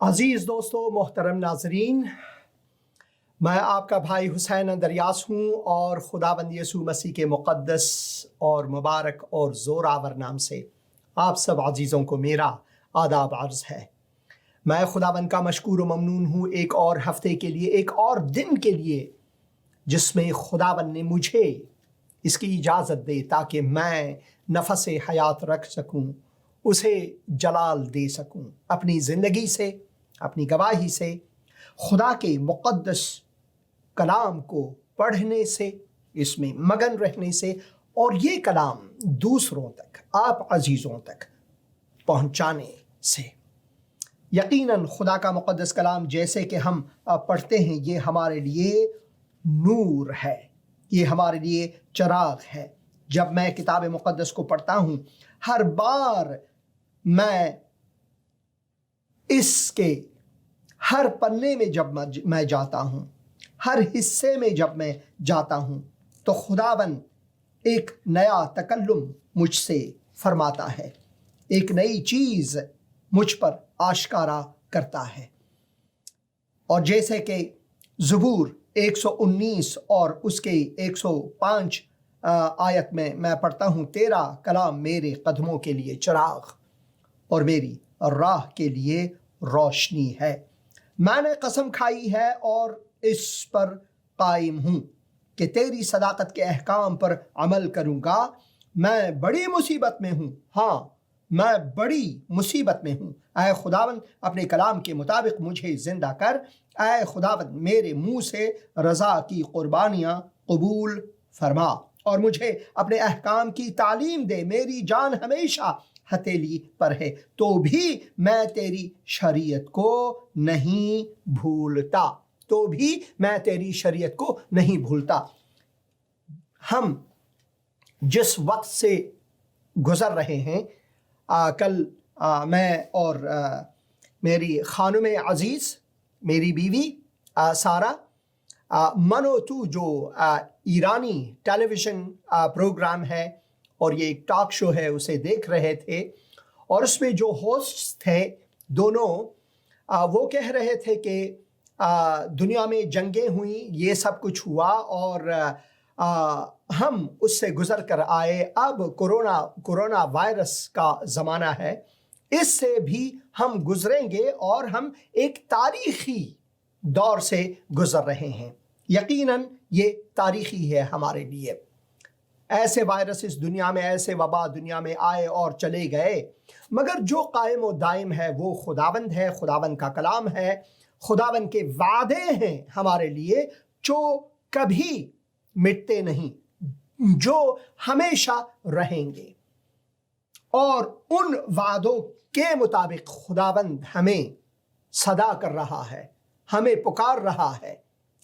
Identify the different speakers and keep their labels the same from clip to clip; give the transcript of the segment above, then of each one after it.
Speaker 1: عزیز دوستو، محترم ناظرین، میں آپ کا بھائی حسین اندریاس ہوں اور خداوند یسوع مسیح کے مقدس اور مبارک اور زوراور نام سے آپ سب عزیزوں کو میرا آداب عرض ہے۔ میں خداوند کا مشکور و ممنون ہوں ایک اور ہفتے کے لیے، ایک اور دن کے لیے، جس میں خداوند نے مجھے اس کی اجازت دے تاکہ میں نفس حیات رکھ سکوں، اسے جلال دے سکوں، اپنی زندگی سے، اپنی گواہی سے، خدا کے مقدس کلام کو پڑھنے سے، اس میں مگن رہنے سے، اور یہ کلام دوسروں تک، آپ عزیزوں تک پہنچانے سے۔ یقیناً خدا کا مقدس کلام جیسے کہ ہم پڑھتے ہیں، یہ ہمارے لیے نور ہے، یہ ہمارے لیے چراغ ہے۔ جب میں کتاب مقدس کو پڑھتا ہوں، ہر بار میں اس کے ہر پنے میں جب میں جاتا ہوں، ہر حصے میں جب میں جاتا ہوں، تو خداوند ایک نیا تکلم مجھ سے فرماتا ہے، ایک نئی چیز مجھ پر آشکارا کرتا ہے۔ اور جیسے کہ زبور 119 اور اس کے 105 آیت میں پڑھتا ہوں، تیرا کلام میرے قدموں کے لیے چراغ اور میری راہ کے لیے روشنی ہے۔ میں نے قسم کھائی ہے اور اس پر قائم ہوں کہ تیری صداقت کے احکام پر عمل کروں گا۔ میں بڑی مصیبت میں ہوں، ہاں میں بڑی مصیبت میں ہوں۔ اے خداوند، اپنے کلام کے مطابق مجھے زندہ کر۔ اے خداوند، میرے منہ سے رضا کی قربانیاں قبول فرما اور مجھے اپنے احکام کی تعلیم دے۔ میری جان ہمیشہ ہتھیلی پر ہے، تو بھی میں تیری شریعت کو نہیں بھولتا، تو بھی میں تیری شریعت کو نہیں بھولتا۔ ہم جس وقت سے گزر رہے ہیں، کل میں اور میری خانم عزیز، میری بیوی سارہ، منو تو جو ایرانی ٹیلی ویژن پروگرام ہے اور یہ ایک ٹاک شو ہے، اسے دیکھ رہے تھے، اور اس میں جو ہوسٹ تھے دونوں، وہ کہہ رہے تھے کہ دنیا میں جنگیں ہوئیں، یہ سب کچھ ہوا اور ہم اس سے گزر کر آئے، اب کورونا وائرس کا زمانہ ہے، اس سے بھی ہم گزریں گے اور ہم ایک تاریخی دور سے گزر رہے ہیں۔ یقیناً یہ تاریخی ہے ہمارے لیے۔ ایسے وائرس اس دنیا میں، ایسے وبا دنیا میں آئے اور چلے گئے، مگر جو قائم و دائم ہے وہ خداوند ہے، خداوند کا کلام ہے، خداوند کے وعدے ہیں ہمارے لیے جو کبھی مٹتے نہیں، جو ہمیشہ رہیں گے۔ اور ان وعدوں کے مطابق خداوند ہمیں صدا کر رہا ہے، ہمیں پکار رہا ہے،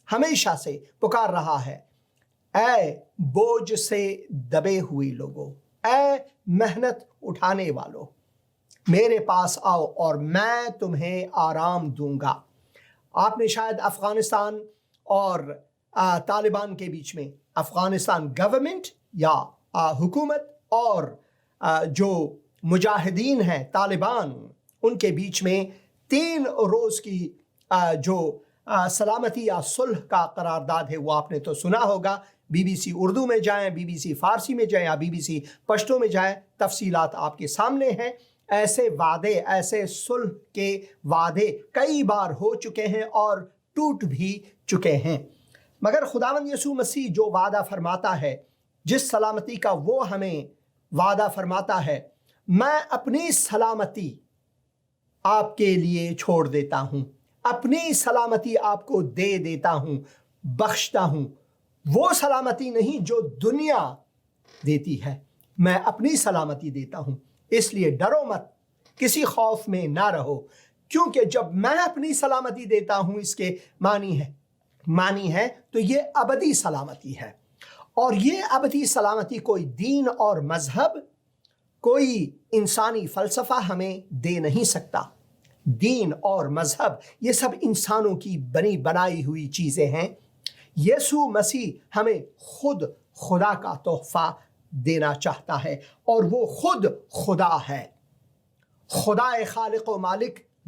Speaker 1: ہمیشہ سے پکار رہا ہے۔ اے بوجھ سے دبے ہوئے لوگوں، اے محنت اٹھانے والوں، میرے پاس آؤ اور میں تمہیں آرام دوں گا۔ آپ نے شاید افغانستان اور طالبان کے بیچ میں، افغانستان گورنمنٹ یا حکومت اور جو مجاہدین ہیں طالبان، ان کے بیچ میں 3 روز کی جو سلامتی یا صلح کا قرارداد ہے، وہ آپ نے تو سنا ہوگا۔ BBC اردو میں جائیں، BBC فارسی میں جائیں یا BBC پشتو میں جائیں، تفصیلات آپ کے سامنے ہیں۔ ایسے وعدے، ایسے صلح کے وعدے کئی بار ہو چکے ہیں اور ٹوٹ بھی چکے ہیں، مگر خداوند یسوع مسیح جو وعدہ فرماتا ہے، جس سلامتی کا وہ ہمیں وعدہ فرماتا ہے، میں اپنی سلامتی آپ کے لیے چھوڑ دیتا ہوں، اپنی سلامتی آپ کو دے دیتا ہوں، بخشتا ہوں۔ وہ سلامتی نہیں جو دنیا دیتی ہے، میں اپنی سلامتی دیتا ہوں۔ اس لیے ڈرو مت، کسی خوف میں نہ رہو، کیونکہ جب میں اپنی سلامتی دیتا ہوں، اس کے معنی ہے تو یہ ابدی سلامتی ہے۔ اور یہ ابدی سلامتی کوئی دین اور مذہب، کوئی انسانی فلسفہ ہمیں دے نہیں سکتا۔ دین اور مذہب یہ سب انسانوں کی بنائی ہوئی چیزیں ہیں۔ یسوع مسیح ہمیں خود خدا کا تحفہ دینا چاہتا ہے، اور وہ خود خدا ہے، خدا خالق و مالک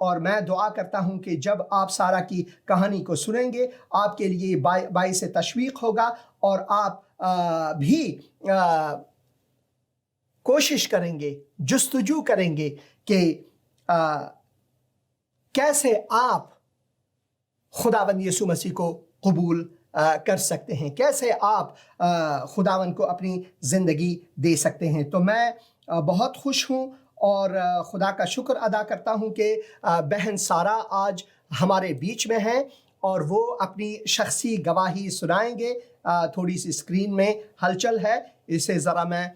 Speaker 1: اور میں دعا کرتا ہوں کہ جب آپ سارہ کی کہانی کو سنیں گے آپ کے لیے باعث تشویق ہوگا اور آپ بھی کوشش کریں گے، جستجو کریں گے کہ کیسے آپ خداوند یسوع مسیح کو قبول کر سکتے ہیں، کیسے آپ خداوند کو اپنی زندگی دے سکتے ہیں۔ تو میں بہت خوش ہوں اور خدا کا شکر ادا کرتا ہوں کہ بہن سارہ آج ہمارے بیچ میں ہیں اور وہ اپنی شخصی گواہی سنائیں گے۔ تھوڑی سی اسکرین میں ہلچل ہے، اسے ذرا میں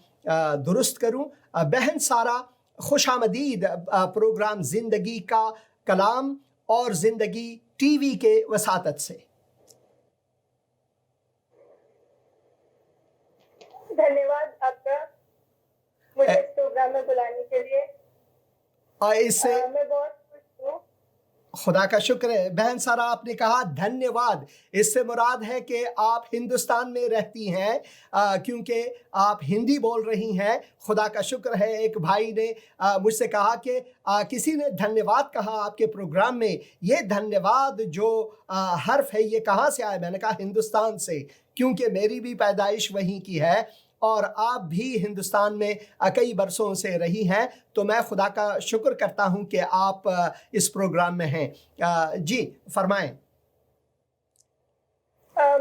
Speaker 1: درست کروں۔ بہن سارہ خوش آمدید پروگرام زندگی کا کلام اور زندگی ٹی وی کے وساطت سے۔
Speaker 2: دھنیواد آپ کا مجھے اس پروگرام میں بلانے کے لیے۔ میں بہت خوش ہوں۔
Speaker 1: خدا کا شکر ہے۔ بہن سارہ آپ نے کہا دھنیواد، اس سے مراد ہے کہ آپ ہندوستان میں رہتی ہیں کیونکہ آپ ہندی بول رہی ہیں۔ خدا کا شکر ہے، ایک بھائی نے مجھ سے کہا کہ کسی نے دھنیواد کہا آپ کے پروگرام میں، یہ دھنیواد جو حرف ہے یہ کہاں سے آیا؟ میں نے کہا ہندوستان سے، کیونکہ میری بھی پیدائش وہیں کی ہے اور آپ بھی ہندوستان میں کئی برسوں سے رہی ہیں، تو میں خدا کا شکر کرتا ہوں کہ آپ اس پروگرام میں ہیں۔ جی فرمائیں۔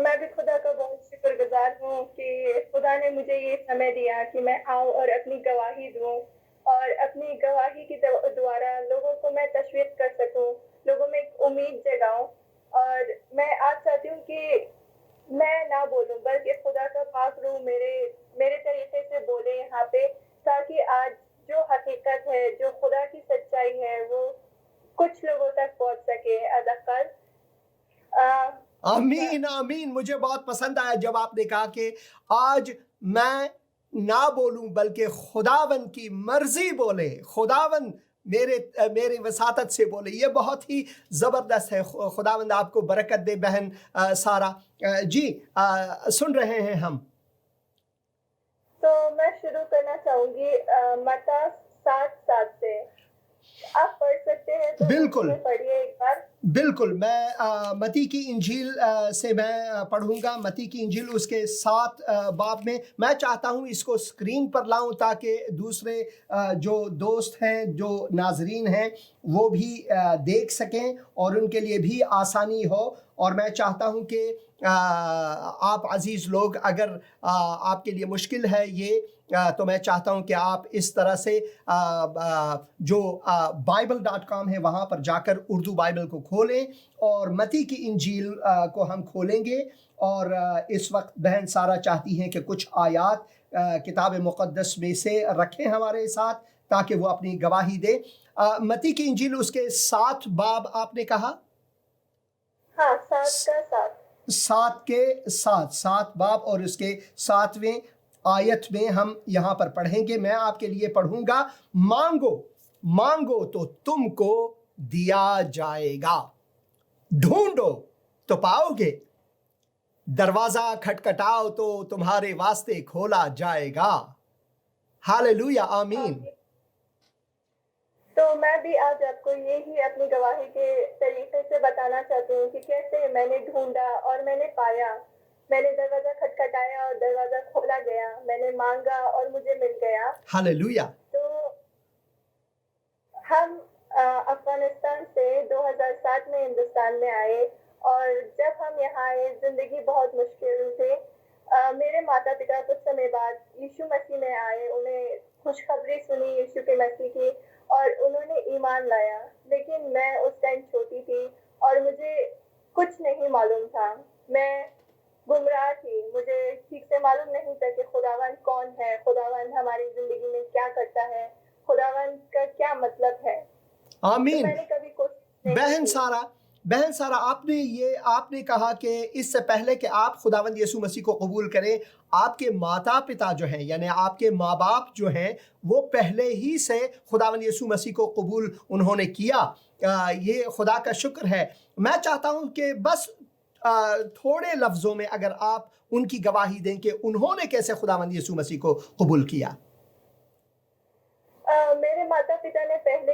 Speaker 2: میں بھی خدا کا بہت شکر گزار ہوں کہ خدا نے مجھے یہ سمے دیا کہ میں آؤں اور اپنی گواہی دوں اور اپنی گواہی کی دوارا لوگوں کو میں تشویق کر سکوں، لوگوں میں ایک امید جگاؤں۔ اور میں آج چاہتی ہوں کہ میں نہ بولوں بلکہ خدا کا پاک روح میرے طریقے سے بولے یہاں پہ، تاکہ آج جو حقیقت ہے، جو خدا کی سچائی ہے، وہ کچھ لوگوں تک پہنچ سکے اداکار۔
Speaker 1: آمین آمین۔ مجھے بہت پسند آیا جب آپ نے کہا کہ آج میں نہ بولوں بلکہ خداوند کی مرضی بولے، خداوند میرے وساطت سے بولے۔ یہ بہت ہی زبردست ہے۔ خداوند آپ کو برکت دے بہن سارہ۔ جی سن رہے ہیں ہم۔
Speaker 2: تو میں شروع کرنا چاہوں گی متی 7:7 سے۔ آپ پڑھ سکتے ہیں تو
Speaker 1: بالکل
Speaker 2: پڑھیے ایک بار۔
Speaker 1: بالکل، میں متی کی انجیل سے میں پڑھوں گا۔ متی کی انجیل اس کے 7 باب میں چاہتا ہوں اس کو اسکرین پر لاؤں تاکہ دوسرے جو دوست ہیں، جو ناظرین ہیں، وہ بھی دیکھ سکیں اور ان کے لیے بھی آسانی ہو۔ اور میں چاہتا ہوں کہ آپ عزیز لوگ، اگر آپ کے لیے مشکل ہے یہ، تو میں چاہتا ہوں کہ آپ اس طرح سے جو bible.com ہے وہاں پر جا کر اردو بائبل کو کھولیں اور متی کی انجیل کو ہم کھولیں گے۔ اور اس وقت بہن سارہ چاہتی ہیں کہ کچھ آیات کتاب مقدس میں سے رکھیں ہمارے ساتھ تاکہ وہ اپنی گواہی دے۔ متی کی انجیل اس کے 7 باب آپ نے کہا؟
Speaker 2: ہاں، 7
Speaker 1: کے 7 باب اور اس کے 7ویں آیت میں ہم یہاں پر پڑھیں گے۔ میں آپ کے لیے پڑھوں گا۔ مانگو تو تم کو دیا جائے گا، ڈھونڈو تو پاؤ گے، دروازہ کھٹکھٹاؤ تو تمہارے واسطے کھولا جائے گا۔ ہاللویا، آمین۔
Speaker 2: تو میں بھی آج آپ کو یہی اپنی گواہی کے طریقے سے بتانا چاہتی ہوں کہ کیسے میں نے ڈھونڈا اور میں نے پایا، میں نے دروازہ کھٹکھٹایا اور دروازہ کھولا گیا، میں نے مانگا اور مجھے مل گیا۔
Speaker 1: ہاللویا۔
Speaker 2: تو ہم افغانستان سے 2007 میں ہندوستان میں آئے اور جب ہم یہاں آئے زندگی بہت مشکل تھی۔ میرے ماتا پتا کچھ سمے بعد یشوع مسیح میں آئے، انہیں خوشخبری سنی یشوع کے مسیح کی اور انہوں نے ایمان لایا، لیکن میں اس ٹائم چھوٹی تھی اور مجھے کچھ نہیں معلوم تھا، میں گمراہ تھی، مجھے ٹھیک سے معلوم نہیں تھا کہ خداوند کون ہے، خداوند ہماری زندگی میں کیا کرتا ہے، خداوند کا کیا مطلب ہے۔
Speaker 1: آمین۔
Speaker 2: میں نے کبھی کوشش نہیں
Speaker 1: بہن سارہ آپ نے کہا کہ اس سے پہلے کہ آپ خداوند یسوع مسیح کو قبول کریں، آپ کے ماتا پتا جو ہیں، یعنی آپ کے ماں باپ جو ہیں، وہ پہلے ہی سے خداوند یسوع مسیح کو قبول انہوں نے کیا۔ یہ خدا کا شکر ہے۔ میں چاہتا ہوں کہ بس تھوڑے لفظوں میں اگر آپ ان کی گواہی دیں کہ انہوں نے کیسے خداوند یسوع مسیح کو قبول کیا۔
Speaker 2: میرے ماتا پتا نے پہلے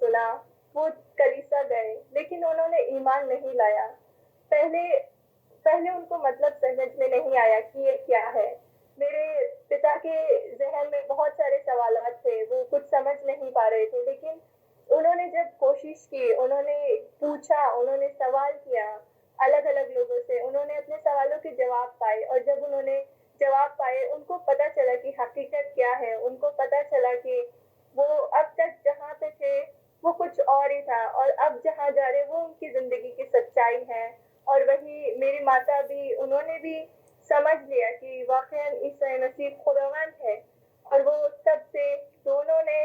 Speaker 2: سنا، وہ کلیسا گئے، لیکن انہوں نے ایمان نہیں لایا۔ پہلے ان کو مطلب سمجھ میں نہیں آیا کہ یہ کیا ہے۔ میرے پتا کے ذہن میں بہت سارے سوالات تھے، وہ کچھ سمجھ نہیں پا رہے تھے، لیکن انہوں نے جب کوشش کی، انہوں نے پوچھا، انہوں نے سوال کیا الگ الگ لوگوں سے، انہوں نے اپنے سوالوں کے جواب پائے، اور جب انہوں نے جواب پائے ان کو پتہ چلا کہ حقیقت کیا ہے، ان کو پتہ چلا کہ وہ اب تک جہاں پہ تھے وہ کچھ اور ہی تھا، اور اب جہاں جا رہے وہ ان کی زندگی کی سچائی ہے۔ اور وہی میری ماتا بھی، انہوں نے بھی سمجھ لیا کہ واقعاً عیسی مسیح خداوند ہے، اور وہ تب سے دونوں نے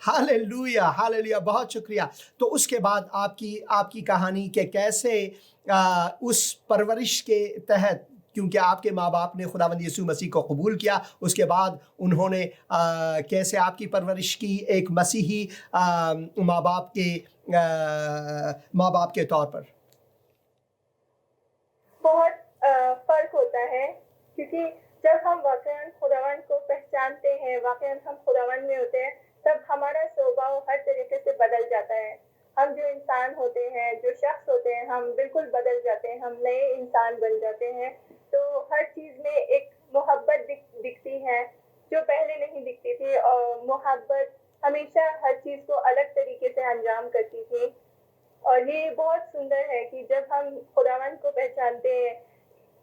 Speaker 1: ہاللویا، ہاللویا، بہت شکریہ۔ تو اس کے بعد آپ کی کہانی کہ کیسے اس پرورش کے تحت، کیونکہ آپ کے ماں باپ نے خداوند یسوع مسیح کو قبول کیا، اس کے بعد انہوں نے کیسے آپ کی پرورش کی ایک مسیحی ماں باپ کے طور پر؟
Speaker 2: بہت فرق ہوتا ہے، کیونکہ جب ہم واقعاً خداوند کو پہچانتے ہیں، واقعاً ہم خداوند میں ہوتے ہیں، تب ہمارا سوبھاؤ ہر طریقے سے بدل جاتا ہے۔ ہم جو انسان ہوتے ہیں، جو شخص ہوتے ہیں، ہم بالکل بدل جاتے ہیں، ہم نئے انسان بن جاتے ہیں۔ تو ہر چیز میں ایک محبت دکھتی ہے جو پہلے نہیں دکھتی تھی، اور محبت ہمیشہ ہر چیز کو الگ طریقے سے انجام کرتی تھی۔ اور یہ بہت سندر ہے کہ جب ہم خداوند کو پہچانتے ہیں،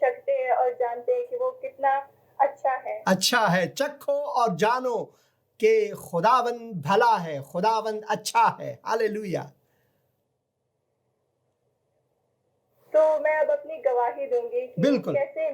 Speaker 2: چکھتے ہیں اور جانتے ہیں کہ وہ کتنا اچھا ہے۔
Speaker 1: چکھو اور جانو کہ خداوند بھلا ہے، خداوند اچھا ہے۔ ہاللویا۔
Speaker 2: تو میں اب اپنی گواہی دوں گی کہ
Speaker 1: بالکل،
Speaker 2: کیسے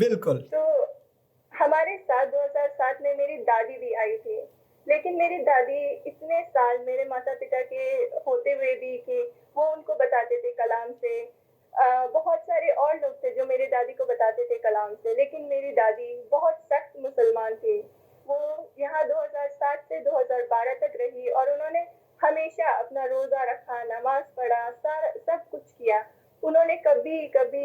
Speaker 1: بالکل۔
Speaker 2: تو ہمارے ساتھ 2007 میں میری دادی بھی آئی تھی، لیکن میری دادی اتنے سال میرے ماتا پتا کے ہوتے ہوئے بھی کہ وہ ان کو بتاتے تھے کلام سے، بہت سارے اور لوگ تھے جو میری دادی کو بتاتے تھے کلام سے، لیکن میری دادی بہت سخت مسلمان تھی۔ وہ یہاں 2007 سے 2012 تک رہی، اور انہوں نے ہمیشہ اپنا روزہ رکھا، نماز پڑھا، سب کچھ کیا۔ انہوں نے کبھی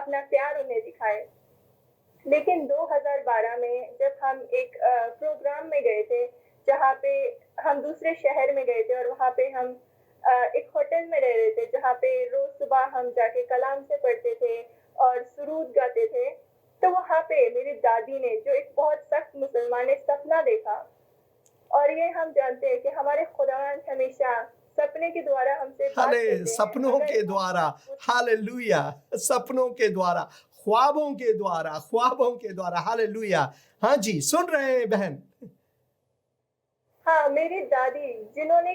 Speaker 2: اپنا پیار انہیں دکھائے۔ لیکن 2012 میں جب ہم ایک پروگرام میں گئے تھے، جہاں پہ ہم دوسرے شہر میں گئے تھے، اور وہاں پہ ہم ایک ہوٹل میں رہ رہے تھے، جہاں پہ روز صبح ہم جا کے کلام سے پڑھتے تھے اور سرود گاتے تھے، تو وہاں پہ میری دادی نے، جو ایک بہت سخت مسلمان نے، سپنا دیکھا۔ اور یہ ہم جانتے ہیں کہ ہمارے خداوند ہمیشہ سپنے کے دوارا ہم سے بات کرتے ہیں،
Speaker 1: سپنوں کے دوارا، ہاللویا، سپنوں کے دوارا، خوابوں کے دوارا، ہاللویا۔ ہاں جی، سن رہے ہیں بہن؟
Speaker 2: ہاں، میری دادی، جنہوں نے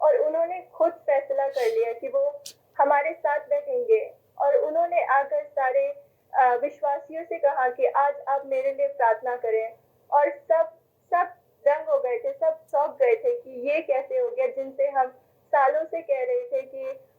Speaker 2: اور انہوں نے خود فیصلہ کر لیا کہ وہ ہمارے ساتھ رہیں گے، اور انہوں نے آ کر سارے وشواسیوں سے کہا کہ آج آپ میرے لیے پرارتھنا کریں، اور سب دنگ ہو گئے تھے، سب چونک گئے تھے کہ یہ کیسے ہو گیا، جن سے ہم سالوں سے کہہ رہے تھے کہ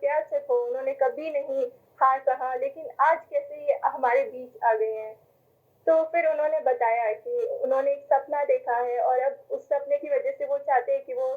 Speaker 2: پیار چکھو، انہوں نے کبھی نہیں ہاں کہا، لیکن آج کیسے یہ ہمارے بیچ آ گئے ہیں۔ تو پھر انہوں نے بتایا کہ انہوں نے ایک سپنا دیکھا ہے، اور اب اس سپنے کی وجہ سے وہ چاہتے ہیں کہ وہ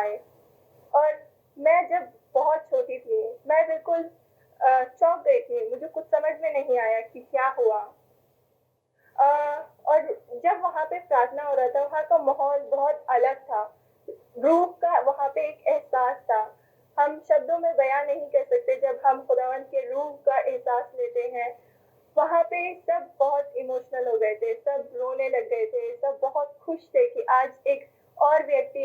Speaker 2: آئے۔ اور میں جب بہت چھوٹی تھی، میں بالکل چونک گئی تھی، مجھے کچھ سمجھ میں نہیں آیا کہ کیا ہوا۔ اور جب وہاں پہ پرارتھنا ہو رہا تھا، وہاں کا ماحول بہت الگ تھا، روح کا وہاں پہ ایک احساس تھا، ہم شبدوں میں بیان نہیں کر سکتے۔ جب ہم خداوند کے روح کا احساس لیتے ہیں، وہاں پہ سب بہت ایموشنل ہو گئے تھے، سب رونے لگ گئے تھے، سب بہت خوش تھے کہ آج ایک اور ویکتی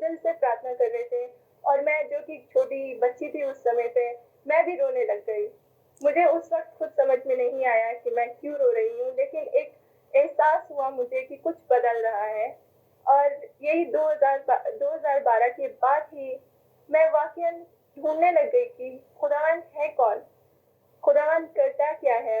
Speaker 2: دل سے پرارتھنا کر رہے تھے۔ اور میں، جو کہ چھوٹی بچی تھی اس سمے پہ، میں بھی رونے لگ گئی۔ مجھے اس وقت خود سمجھ میں نہیں آیا کہ میں کیوں رو رہی ہوں، لیکن ایک احساس ہوا مجھے کہ کچھ بدل رہا ہے۔ اور یہی 2012 کے بعد ہی میں واقعاً ڈھونڈنے لگ گئی کہ خداوند ہے کون، خداوند کرتا کیا ہے،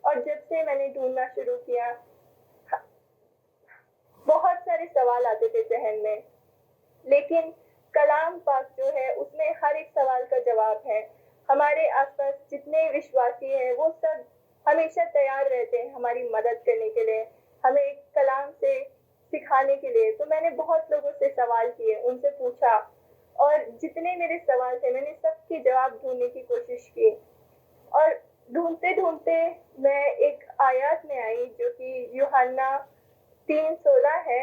Speaker 2: اور جب سے میں نے ڈھونڈنا شروع کیا، بہت سارے سوال آتے تھے ذہن میں، لیکن کلام پاک جو ہے اس میں ہر ایک سوال کا جواب ہے۔ ہمارے آس پاس جتنے وشواسی ہیں وہ سب ہمیشہ تیار رہتے ہیں ہماری مدد کرنے کے لیے, ہمیں ایک کلام سے سکھانے کے لیے. تو میں نے بہت لوگوں سے سوال کیے, ان سے پوچھا, اور جتنے میرے سوال تھے میں نے سب کے جواب ڈھونڈنے کی کوشش کی. اور ڈھونڈتے ڈھونڈتے میں ایک آیات میں آئی جو کہ یوحنا 3:16 ہے.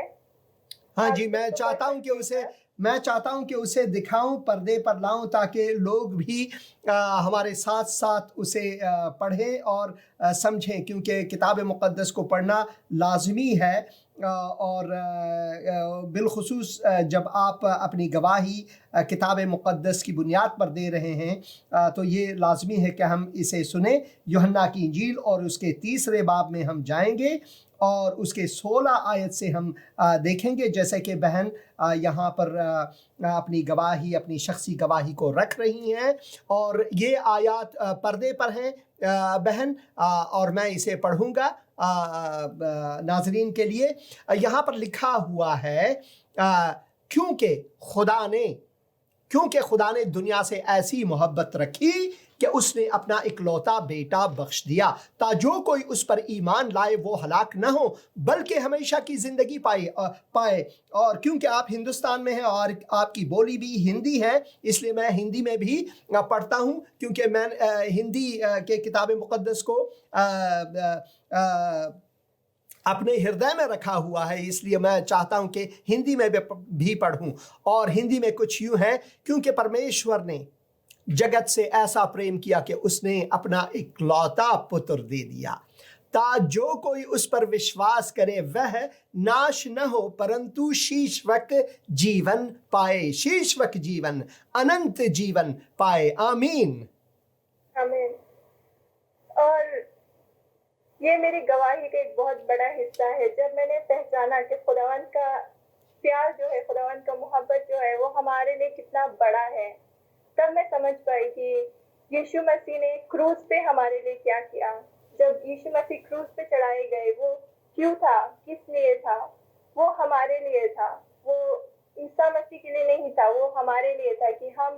Speaker 1: ہاں
Speaker 2: آپ
Speaker 1: جی,
Speaker 2: اس
Speaker 1: میں
Speaker 2: کو
Speaker 1: چاہتا
Speaker 2: پڑھ
Speaker 1: ہوں کہ
Speaker 2: سکتے
Speaker 1: اسے دکھاؤں, پردے پر لاؤں, تاکہ لوگ بھی ہمارے ساتھ ساتھ اسے پڑھیں اور سمجھیں, کیونکہ کتاب مقدس کو پڑھنا لازمی ہے. اور بالخصوص جب آپ اپنی گواہی کتاب مقدس کی بنیاد پر دے رہے ہیں, تو یہ لازمی ہے کہ ہم اسے سنیں. یوحنا کی انجیل اور اس کے 3 باب میں ہم جائیں گے اور اس کے 16 آیت سے ہم دیکھیں گے, جیسے کہ بہن یہاں پر اپنی گواہی, اپنی شخصی گواہی کو رکھ رہی ہیں, اور یہ آیات پردے پر ہیں بہن, اور میں اسے پڑھوں گا ناظرین کے لیے. یہاں پر لکھا ہوا ہے, کیونکہ خدا نے دنیا سے ایسی محبت رکھی کہ اس نے اپنا اکلوتا بیٹا بخش دیا, تا جو کوئی اس پر ایمان لائے وہ ہلاک نہ ہو بلکہ ہمیشہ کی زندگی پائے. اور کیونکہ آپ ہندوستان میں ہیں اور آپ کی بولی بھی ہندی ہے, اس لیے میں ہندی میں بھی پڑھتا ہوں, کیونکہ میں ہندی کے کتاب مقدس کو اپنے ہردے میں رکھا ہوا ہے, اس لیے میں چاہتا ہوں کہ ہندی میں بھی پڑھوں. اور ہندی میں کچھ یوں ہے, کیونکہ پرمیشور نے جگت سے ایسا پریم کیا کہ اس نے اپنا اکلوتا پتر دے دیا, تا جو کوئی اس پر وشواس کرے وہ ناش نہ ہو پرنتو شیشوک جیون پائے, شیشوک جیون, اننت جیون پائے. آمین.
Speaker 2: آمین. اور یہ میری گواہی کا ایک بہت بڑا حصہ ہے. جب میں نے پہچانا کہ خداوند کا پیار جو ہے, خداوند کا محبت جو ہے وہ ہمارے لیے کتنا بڑا ہے, تب میں سمجھ پائی کہ ییشو مسیح نے کروس پہ ہمارے لیے کیا کیا. جب ییشو مسیح کروس پہ چڑھائے گئے, وہ کیوں تھا, کس لیے تھا؟ وہ ہمارے لیے تھا. وہ عیسیٰ مسیح کے لیے نہیں تھا, وہ ہمارے لیے تھا کہ ہم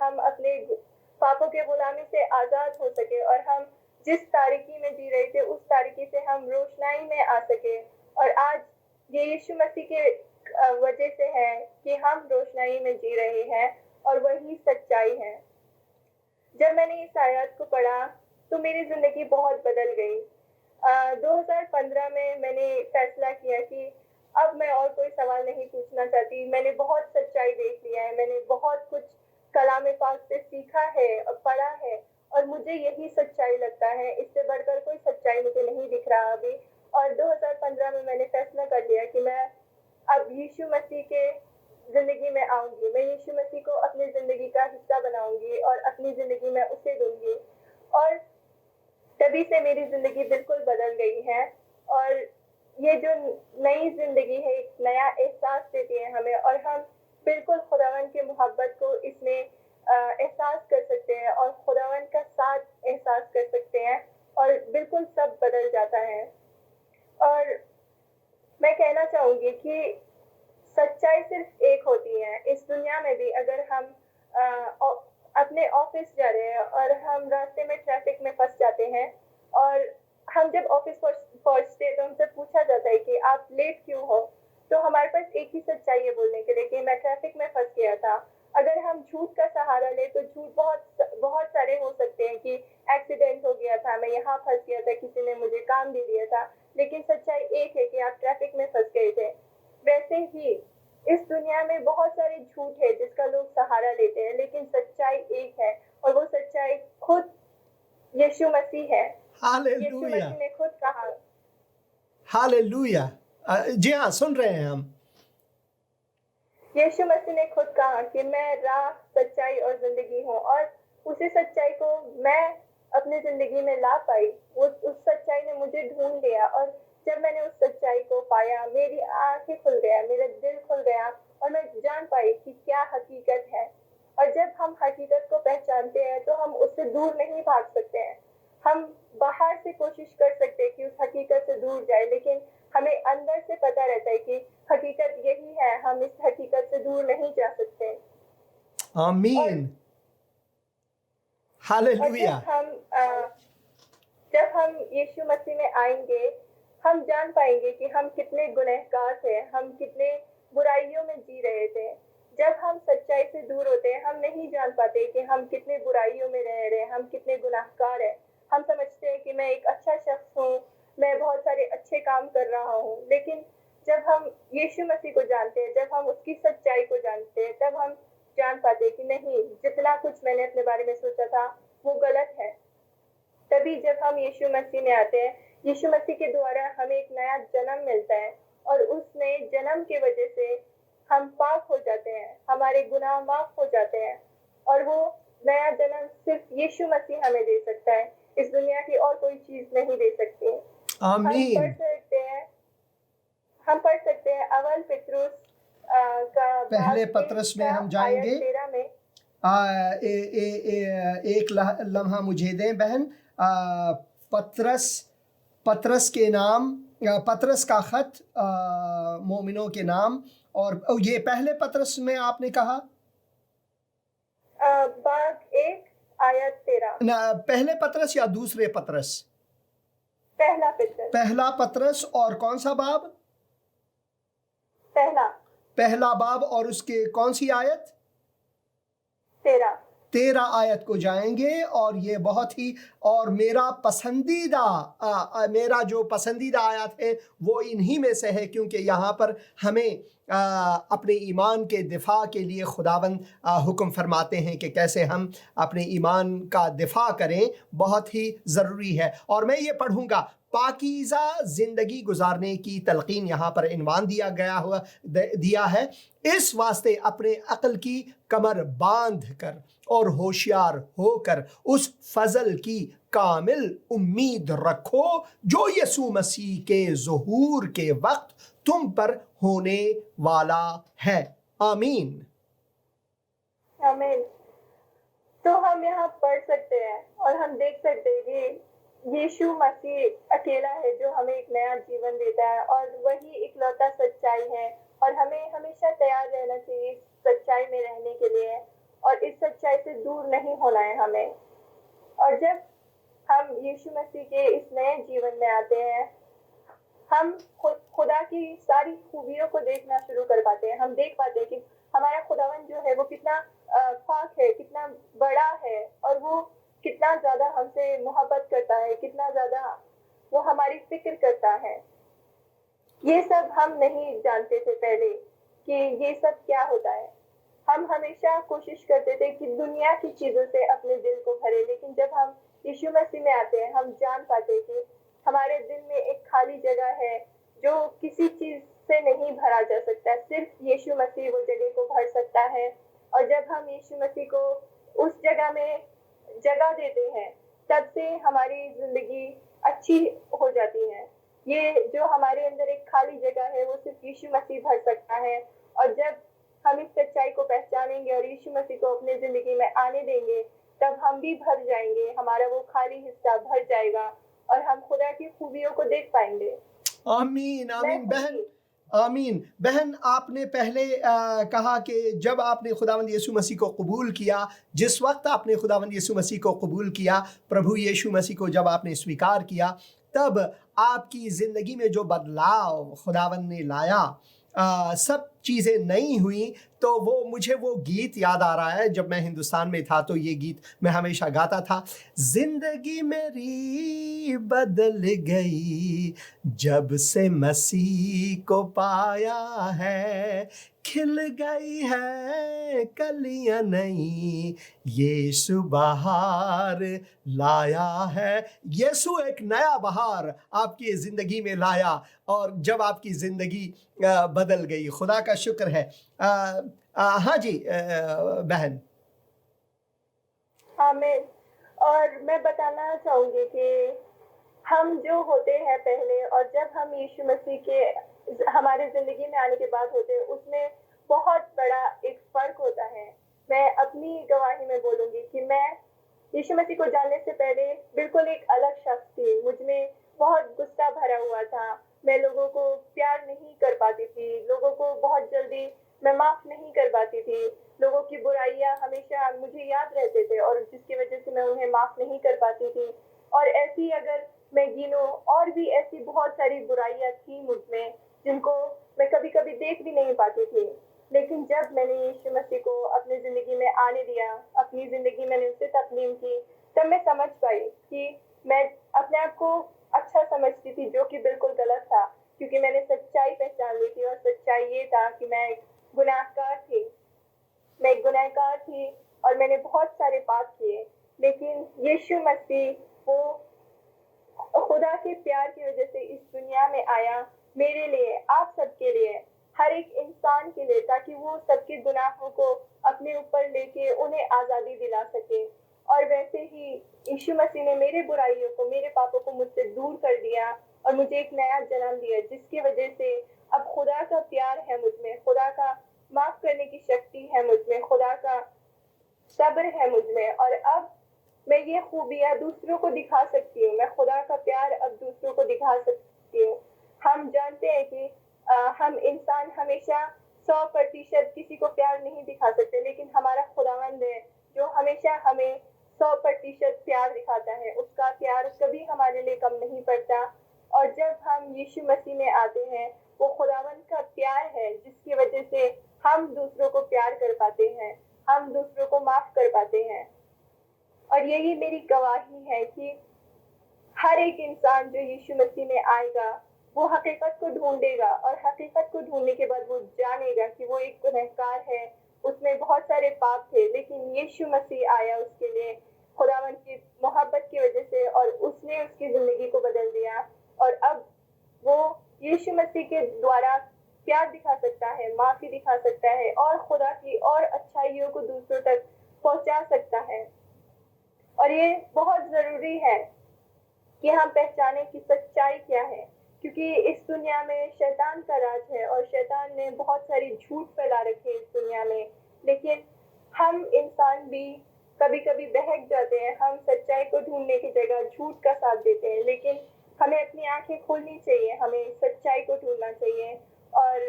Speaker 2: ہم اپنے پاپوں کے غلامی سے آزاد ہو سکے, اور ہم جس تاریکی میں جی رہے تھے اس تاریکی سے ہم روشنائی میں آ سکے. اور آج یہ ییشو مسیح کے وجہ سے ہے کہ ہم روشنائی میں جی رہے ہیں, اور وہی سچائی ہے. جب میں نے اس آیات کو پڑھا تو میری زندگی بہت بدل گئی. 2015 میں نے فیصلہ کیا کہ اب میں اور کوئی سوال نہیں پوچھنا چاہتی. میں نے بہت سچائی دیکھ لیا ہے, میں نے بہت کچھ کلام پاک سے سیکھا ہے اور پڑھا ہے, اور مجھے یہی سچائی لگتا ہے, اس سے بڑھ کر کوئی سچائی مجھے نہیں دکھ رہا ابھی. اور 2015 میں نے فیصلہ کر لیا کہ میں اب ییشو مسیح کے زندگی میں آؤں گی, میں ییشو مسیح کو اپنی زندگی کا حصہ بناؤں گی اور اپنی زندگی میں اسے دوں گی. اور تبھی سے میری زندگی بالکل بدل گئی ہے, اور یہ جو نئی زندگی ہے ایک نیا احساس دیتی ہے ہمیں, اور ہم بالکل خداوند کی محبت کو اس میں احساس کر سکتے ہیں اور خداوند کا ساتھ احساس کر سکتے ہیں, اور بالکل سب بدل جاتا ہے. اور میں کہنا چاہوں گی کہ سچائی صرف ایک ہوتی ہے اس دنیا میں بھی. اگر ہم اپنے آفس جا رہے ہیں اور ہم راستے میں ٹریفک میں پھنس جاتے ہیں, اور ہم جب آفس پہنچتے ہیں تو ہم سے پوچھا جاتا ہے کہ آپ لیٹ کیوں ہو, تو ہمارے پاس ایک ہی سچائی ہے بولنے کے لیے کہ میں ٹریفک میں پھنس گیا تھا. اگر ہم جھوٹ کا سہارا لیں تو جھوٹ بہت سارے ہو سکتے ہیں کہ ایکسیڈنٹ ہو گیا تھا, میں یہاں پھنس گیا تھا, کسی نے مجھے کام دے دیا تھا. لیکن سچائی ایک ہے کہ آپ ٹریفک میں پھنس گئے تھے. ویسے ہی اس دنیا میں بہت سارے جھوٹ ہے جس کا لوگ سہارا لیتے ہیں, لیکن سچائی ایک ہے, اور وہ سچائی خود ییشو مسیح ہے. ییشو
Speaker 1: ہاللویا,
Speaker 2: مسیح نے خود کہا,
Speaker 1: ہاللویا. جی ہاں, سن رہے ہیں ہم.
Speaker 2: ییشو مسیح نے خود کہا کہ میں راہ, سچائی اور زندگی ہوں, اور اسی سچائی کو میں اپنی زندگی میں لا پائی. اس سچائی نے مجھے ڈھونڈ لیا, اور جب میں نے اس سچائی کو پایا میری آنکھیں کھل گیا, میرا دل کھل گیا, اور میں جان پائی کہ کیا حقیقت ہے. اور جب ہم حقیقت کو پہچانتے ہیں تو ہم اس سے دور نہیں بھاگ سکتے ہیں. ہم باہر سے کوشش کر سکتے ہیں کہ اس حقیقت سے دور جائے, لیکن ہمیں اندر سے پتہ رہتا ہے کہ حقیقت یہی ہے, ہم اس حقیقت سے دور نہیں جا سکتے.
Speaker 1: آمین.
Speaker 2: اور
Speaker 1: Hallelujah.
Speaker 2: جب ہم یشو مسیح میں آئیں گے ہم جان پائیں گے کہ ہم کتنے گنہگار تھے, ہم کتنے برائیوں میں جی رہے تھے. جب ہم سچائی سے دور ہوتے ہیں ہم نہیں جان پاتے کہ ہم کتنے برائیوں میں رہ رہے ہیں, ہم کتنے گنہگار ہیں. ہم سمجھتے ہیں کہ میں ایک اچھا شخص ہوں, میں بہت سارے اچھے کام کر رہا ہوں. لیکن جب ہم یشو مسیح کو جانتے ہیں, جب ہم اس کی سچائی کو جانتے ہیں, تب ہم جان پاتے ہیں کہ نہیں, جتنا کچھ میں نے اپنے بارے میں سوچا تھا وہ غلط ہے. تبھی جب ہم یشو مسیح میں آتے ہیں, یشو مسیح کے دوارا ہمیں ایک نیا جنم ملتا ہے, اور اس نئے جنم کی وجہ سے ہم پاک ہو جاتے ہیں, ہمارے گناہ معاف ہو جاتے ہیں. اور وہ نیا جنم صرف یشو مسیح ہمیں دے سکتا ہے, اس دنیا کی اور کوئی چیز نہیں دے سکتی.
Speaker 1: آمین.
Speaker 2: ہم پڑھ سکتے ہیں اول پطرس کا
Speaker 1: پہلے پطرس میں ہم جائیں گے.
Speaker 2: 13 میں.
Speaker 1: ایک لمحہ مجھے دیں بہن. پطرس کے نام, پطرس کا خط مومنوں کے نام, اور یہ پہلے پطرس میں آپ نے کہا
Speaker 2: باب 1 آیت 13.
Speaker 1: پہلے پطرس یا دوسرے پطرس؟
Speaker 2: پہلا
Speaker 1: پطرس. اور کون سا باب؟ پہلا باب. اور اس کے کون سی آیت؟ 13 آیت کو جائیں گے. اور یہ بہت ہی, اور میرا جو پسندیدہ آیت ہے وہ انہی میں سے ہے, کیونکہ یہاں پر ہمیں اپنے ایمان کے دفاع کے لیے خداوند حکم فرماتے ہیں کہ کیسے ہم اپنے ایمان کا دفاع کریں, بہت ہی ضروری ہے. اور میں یہ پڑھوں گا, پاکیزہ زندگی گزارنے کی تلقین یہاں پر عنوان دیا ہے. اس واسطے اپنے عقل کی کمر باندھ کر اور ہوشیار ہو کر اس فضل کی کامل امید رکھو جو یسوع مسیح کے ظہور کے وقت تم پر ہونے والا ہے. آمین.
Speaker 2: آمین. تو ہم یہاں پڑھ سکتے ہیں اور ہم دیکھ سکتے ہیں کہ یشوع مسیح اکیلا ہے جو ہمیں ایک نیا جیون دیتا ہے, اور وہی اکلوتا سچائی ہے, اور ہمیں ہمیشہ تیار رہنا چاہیے اس سچائی میں رہنے کے لیے, اور اس سچائی سے دور نہیں ہونا ہے ہمیں. اور جب ہم یشوع مسیح کے اس نئے جیون میں آتے ہیں ہم خدا کی ساری خوبیوں کو دیکھنا شروع کر پاتے ہیں. ہم دیکھ پاتے ہیں کہ ہمارا خداوند جو ہے وہ کتنا پاک ہے, کتنا بڑا ہے, اور وہ کتنا زیادہ ہم سے محبت کرتا ہے, کتنا زیادہ وہ ہماری فکر کرتا ہے. یہ سب ہم نہیں جانتے تھے پہلے کہ یہ سب کیا ہوتا ہے. ہم ہمیشہ کوشش کرتے تھے کہ دنیا کی چیزوں سے اپنے دل کو بھرے, لیکن جب ہم یشوع مسیح میں آتے ہیں ہم جان پاتے کہ ہمارے دل میں ایک خالی جگہ ہے جو کسی چیز سے نہیں بھرا جا سکتا. صرف یشوع مسیح وہ جگہ کو بھر سکتا ہے. اور جب ہم یشوع مسیح کو اس جگہ میں جگہ دیتے ہیں تب سے ہماری زندگی اچھی ہو جاتی ہے. یہ جو ہمارے اندر ایک خالی جگہ ہے وہ صرف یشوع مسیح بھر سکتا ہے. اور جب ہم اس سچائی کو پہچانیں گے اور یشوع مسیح کو اپنے زندگی میں آنے دیں گے تب ہم بھی بھر جائیں گے, ہمارا وہ خالی حصہ بھر جائے گا اور ہم خدا کی خوبیوں کو دیکھ پائیں گے.
Speaker 1: آمین. آمین بہن. آمین بہن. آپ نے پہلے کہا کہ جب آپ نے خداوند یسوع مسیح کو قبول کیا, جس وقت آپ نے خداوند یسوع مسیح کو قبول کیا, پربھو یسوع مسیح کو جب آپ نے اسویکار کیا, تب آپ کی زندگی میں جو بدلاؤ خداوند نے لایا, سب چیزیں نئی ہوئیں. تو مجھے وہ گیت یاد آ رہا ہے, جب میں ہندوستان میں تھا تو یہ گیت میں ہمیشہ گاتا تھا. زندگی میری بدل گئی جب سے مسیح کو پایا ہے, کھل گئی ہے کلیاں نئی, یسوع بہار لایا ہے. یسوع ایک نیا بہار آپ کی زندگی میں لایا, اور جب آپ کی زندگی بدل گئی, خدا کا شکر ہے. ہاں جی بہن.
Speaker 2: آمین. اور میں بتانا چاہوں گی کہ ہم جو ہوتے ہیں پہلے اور جب ہم یشوع مسیح کے ہمارے زندگی میں آنے کے بعد ہوتے ہیں, اس میں بہت بڑا ایک فرق ہوتا ہے. میں اپنی گواہی میں بولوں گی کہ میں یشوع مسیح کو جاننے سے پہلے بالکل ایک الگ شخص تھی. مجھ میں بہت غصہ بھرا ہوا تھا, میں لوگوں کو پیار نہیں کر پاتی تھی, لوگوں کو بہت جلدی میں معاف نہیں کر پاتی تھی, لوگوں کی برائیاں ہمیشہ مجھے مجھے یاد رہتے تھے اور جس کی وجہ سے میں انہیں معاف نہیں کر پاتی تھی. اور ایسی اگر میں گنوں اور بھی ایسی بہت ساری برائیاں تھیں مجھ میں جن کو میں کبھی کبھی دیکھ بھی نہیں پاتی تھی. لیکن جب میں نے ییشو مسیح کو اپنی زندگی میں آنے دیا, اپنی زندگی میں نے اسے تسلیم کی, تب میں سمجھ پائی کہ میں اپنے آپ کو اچھا سمجھتی تھی, جو کہ بالکل غلط تھا, کیونکہ میں نے سچائی پہچان لی تھی. اور سچائی یہ تھا کہ میں ایک گناہگار تھی, میں ایک گنہگار تھی اور میں نے بہت سارے پاپ کیے. لیکن ییشو مسیح وہ خدا کے پیار کی وجہ سے اس دنیا میں آیا میرے لیے, آپ سب کے لیے, ہر ایک انسان کے لیے, تاکہ وہ سب کے گناہوں کو اپنے اوپر لے کے انہیں آزادی دلا سکے. اور ویسے ہی ییشو مسیح نے میرے برائیوں کو, میرے پاپوں کو مجھ سے دور کر دیا اور مجھے ایک نیا جنم دیا, جس کی وجہ سے اب خدا کا پیار ہے مجھ میں, خدا کا معاف کرنے کی شکتی ہے مجھ میں, خدا کا صبر ہے مجھ میں. اور اب میں یہ خوبیاں دوسروں کو دکھا سکتی ہوں, میں خدا کا پیار اب دوسروں کو دکھا سکتی ہوں. ہم جانتے ہیں کہ ہم انسان ہمیشہ 100% کسی کو پیار نہیں دکھا سکتے, لیکن ہمارا خداوند ہے جو ہمیشہ ہمیں 100% پیار دکھاتا ہے. اس کا پیار کبھی ہمارے لیے کم نہیں پڑتا. اور جب ہم ییشو مسیح میں آتے ہیں, وہ خداوند کا پیار ہے جس کی وجہ سے ہم دوسروں کو پیار کر پاتے ہیں, ہم دوسروں کو معاف کر پاتے ہیں. اور یہی میری گواہی ہے کہ ہر ایک انسان جو ییشو مسیح میں آئے گا وہ حقیقت کو ڈھونڈے گا, اور حقیقت کو ڈھونڈنے کے بعد وہ جانے گا کہ وہ ایک گنہگار ہے, اس میں بہت سارے پاپ تھے, لیکن ییشو مسیح آیا اس کے لیے خداوند کی محبت کی وجہ سے, اور اس نے اس کی زندگی کو بدل دیا. اور اب وہ ییشو مسیح کے دوارا پیار دکھا سکتا ہے, معافی دکھا سکتا ہے, اور خدا کی اور اچھائیوں کو دوسروں تک پہنچا سکتا ہے. اور یہ بہت ضروری ہے کہ ہم پہچانیں کہ سچائی کیا ہے, کیونکہ اس دنیا میں شیطان کا راج ہے, اور شیطان نے بہت ساری جھوٹ پھیلا رکھے اس دنیا میں. لیکن ہم انسان بھی کبھی کبھی بہک جاتے ہیں, ہم سچائی کو ڈھونڈنے کی جگہ جھوٹ کا ساتھ دیتے ہیں. لیکن ہمیں اپنی آنکھیں کھولنی چاہیے, ہمیں سچائی کو ڈھونڈنا چاہیے. اور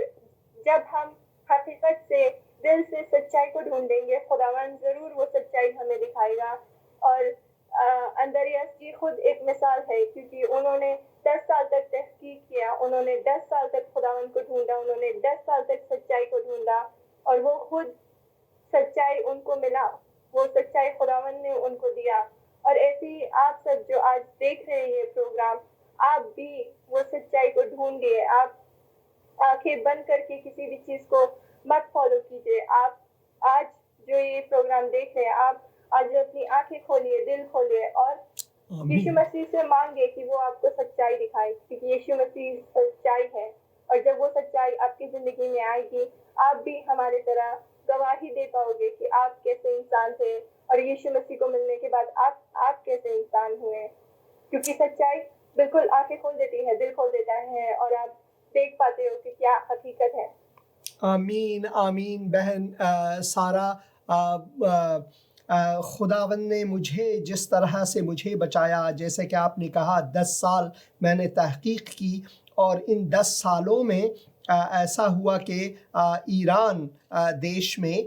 Speaker 2: جب ہم حقیقت سے, دل سے سچائی کو ڈھونڈیں گے, خداوند ضرور وہ سچائی ہمیں دکھائے گا. اور اندریاس جی خود ایک مثال ہے, کیونکہ انہوں نے 10 سال تک تحقیق کیا, انہوں نے 10 سال تک خداوند کو ڈھونڈا, انہوں نے 10 سال تک سچائی کو ڈھونڈا, اور وہ خود سچائی ان کو ملا, وہ سچائی خداوند نے ان کو دیا. اور ایسی آپ سب جو آج دیکھ رہے ہیں یہ پروگرام, آپ بھی وہ سچائی کو ڈھونڈیے. آپ آنکھیں بند کر کے کسی بھی چیز کو مت فالو کیجیے. آپ آج جو یہ پروگرام دیکھ رہے ہیں, آپ آج اپنی آنکھیں کھولیے, دل کھولیے, اور ییشو مسیح سے مانگے کہ وہ آپ کو سچائی دکھائے, کیونکہ ییشو مسیح سچائی ہے. اور جب وہ سچائی آپ کی زندگی میں آئے گی, آپ بھی ہمارے طرح گواہی دے پاؤ گے کہ آپ کیسے انسان تھے, اور ییشو مسیح کو ملنے کے بعد آپ کیسے انسان ہوئے. کیونکہ سچائی بالکل آنکھیں کھول دیتی ہے, دل کھول دیتا ہے, اور آپ دیکھ پاتے ہو کہ کیا حقیقت ہے.
Speaker 1: آمین آمین بہن سارا. خداوند نے مجھے جس طرح سے مجھے بچایا, جیسے کہ آپ نے کہا 10 سال میں نے تحقیق کی, اور ان 10 سالوں میں ایسا ہوا کہ ایران دیش میں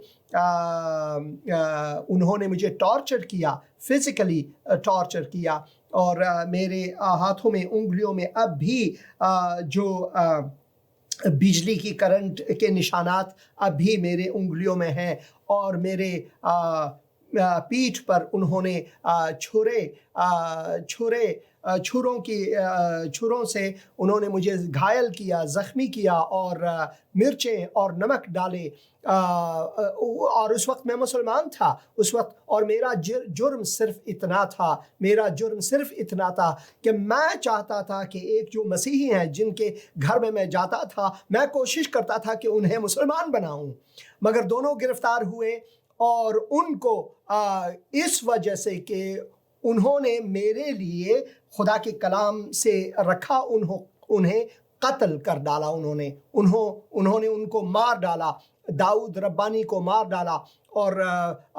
Speaker 1: انہوں نے مجھے ٹارچر کیا, فزیکلی ٹارچر کیا, اور میرے ہاتھوں میں, انگلیوں میں اب بھی جو بجلی کی کرنٹ کے نشانات اب بھی میرے انگلیوں میں ہیں. اور میرے پیٹھ پر انہوں نے چھروں سے انہوں نے مجھے گھائل کیا, زخمی کیا, اور مرچیں اور نمک ڈالے. اور اس وقت میں مسلمان تھا اس وقت, اور میرا جرم صرف اتنا تھا کہ میں چاہتا تھا کہ ایک جو مسیحی ہیں جن کے گھر میں جاتا تھا, میں کوشش کرتا تھا کہ انہیں مسلمان بناؤں, مگر دونوں گرفتار ہوئے. اور ان کو اس وجہ سے کہ انہوں نے میرے لیے خدا کے کلام سے رکھا, انہیں قتل کر ڈالا. انہوں نے ان کو مار ڈالا, داؤد ربانی کو مار ڈالا. اور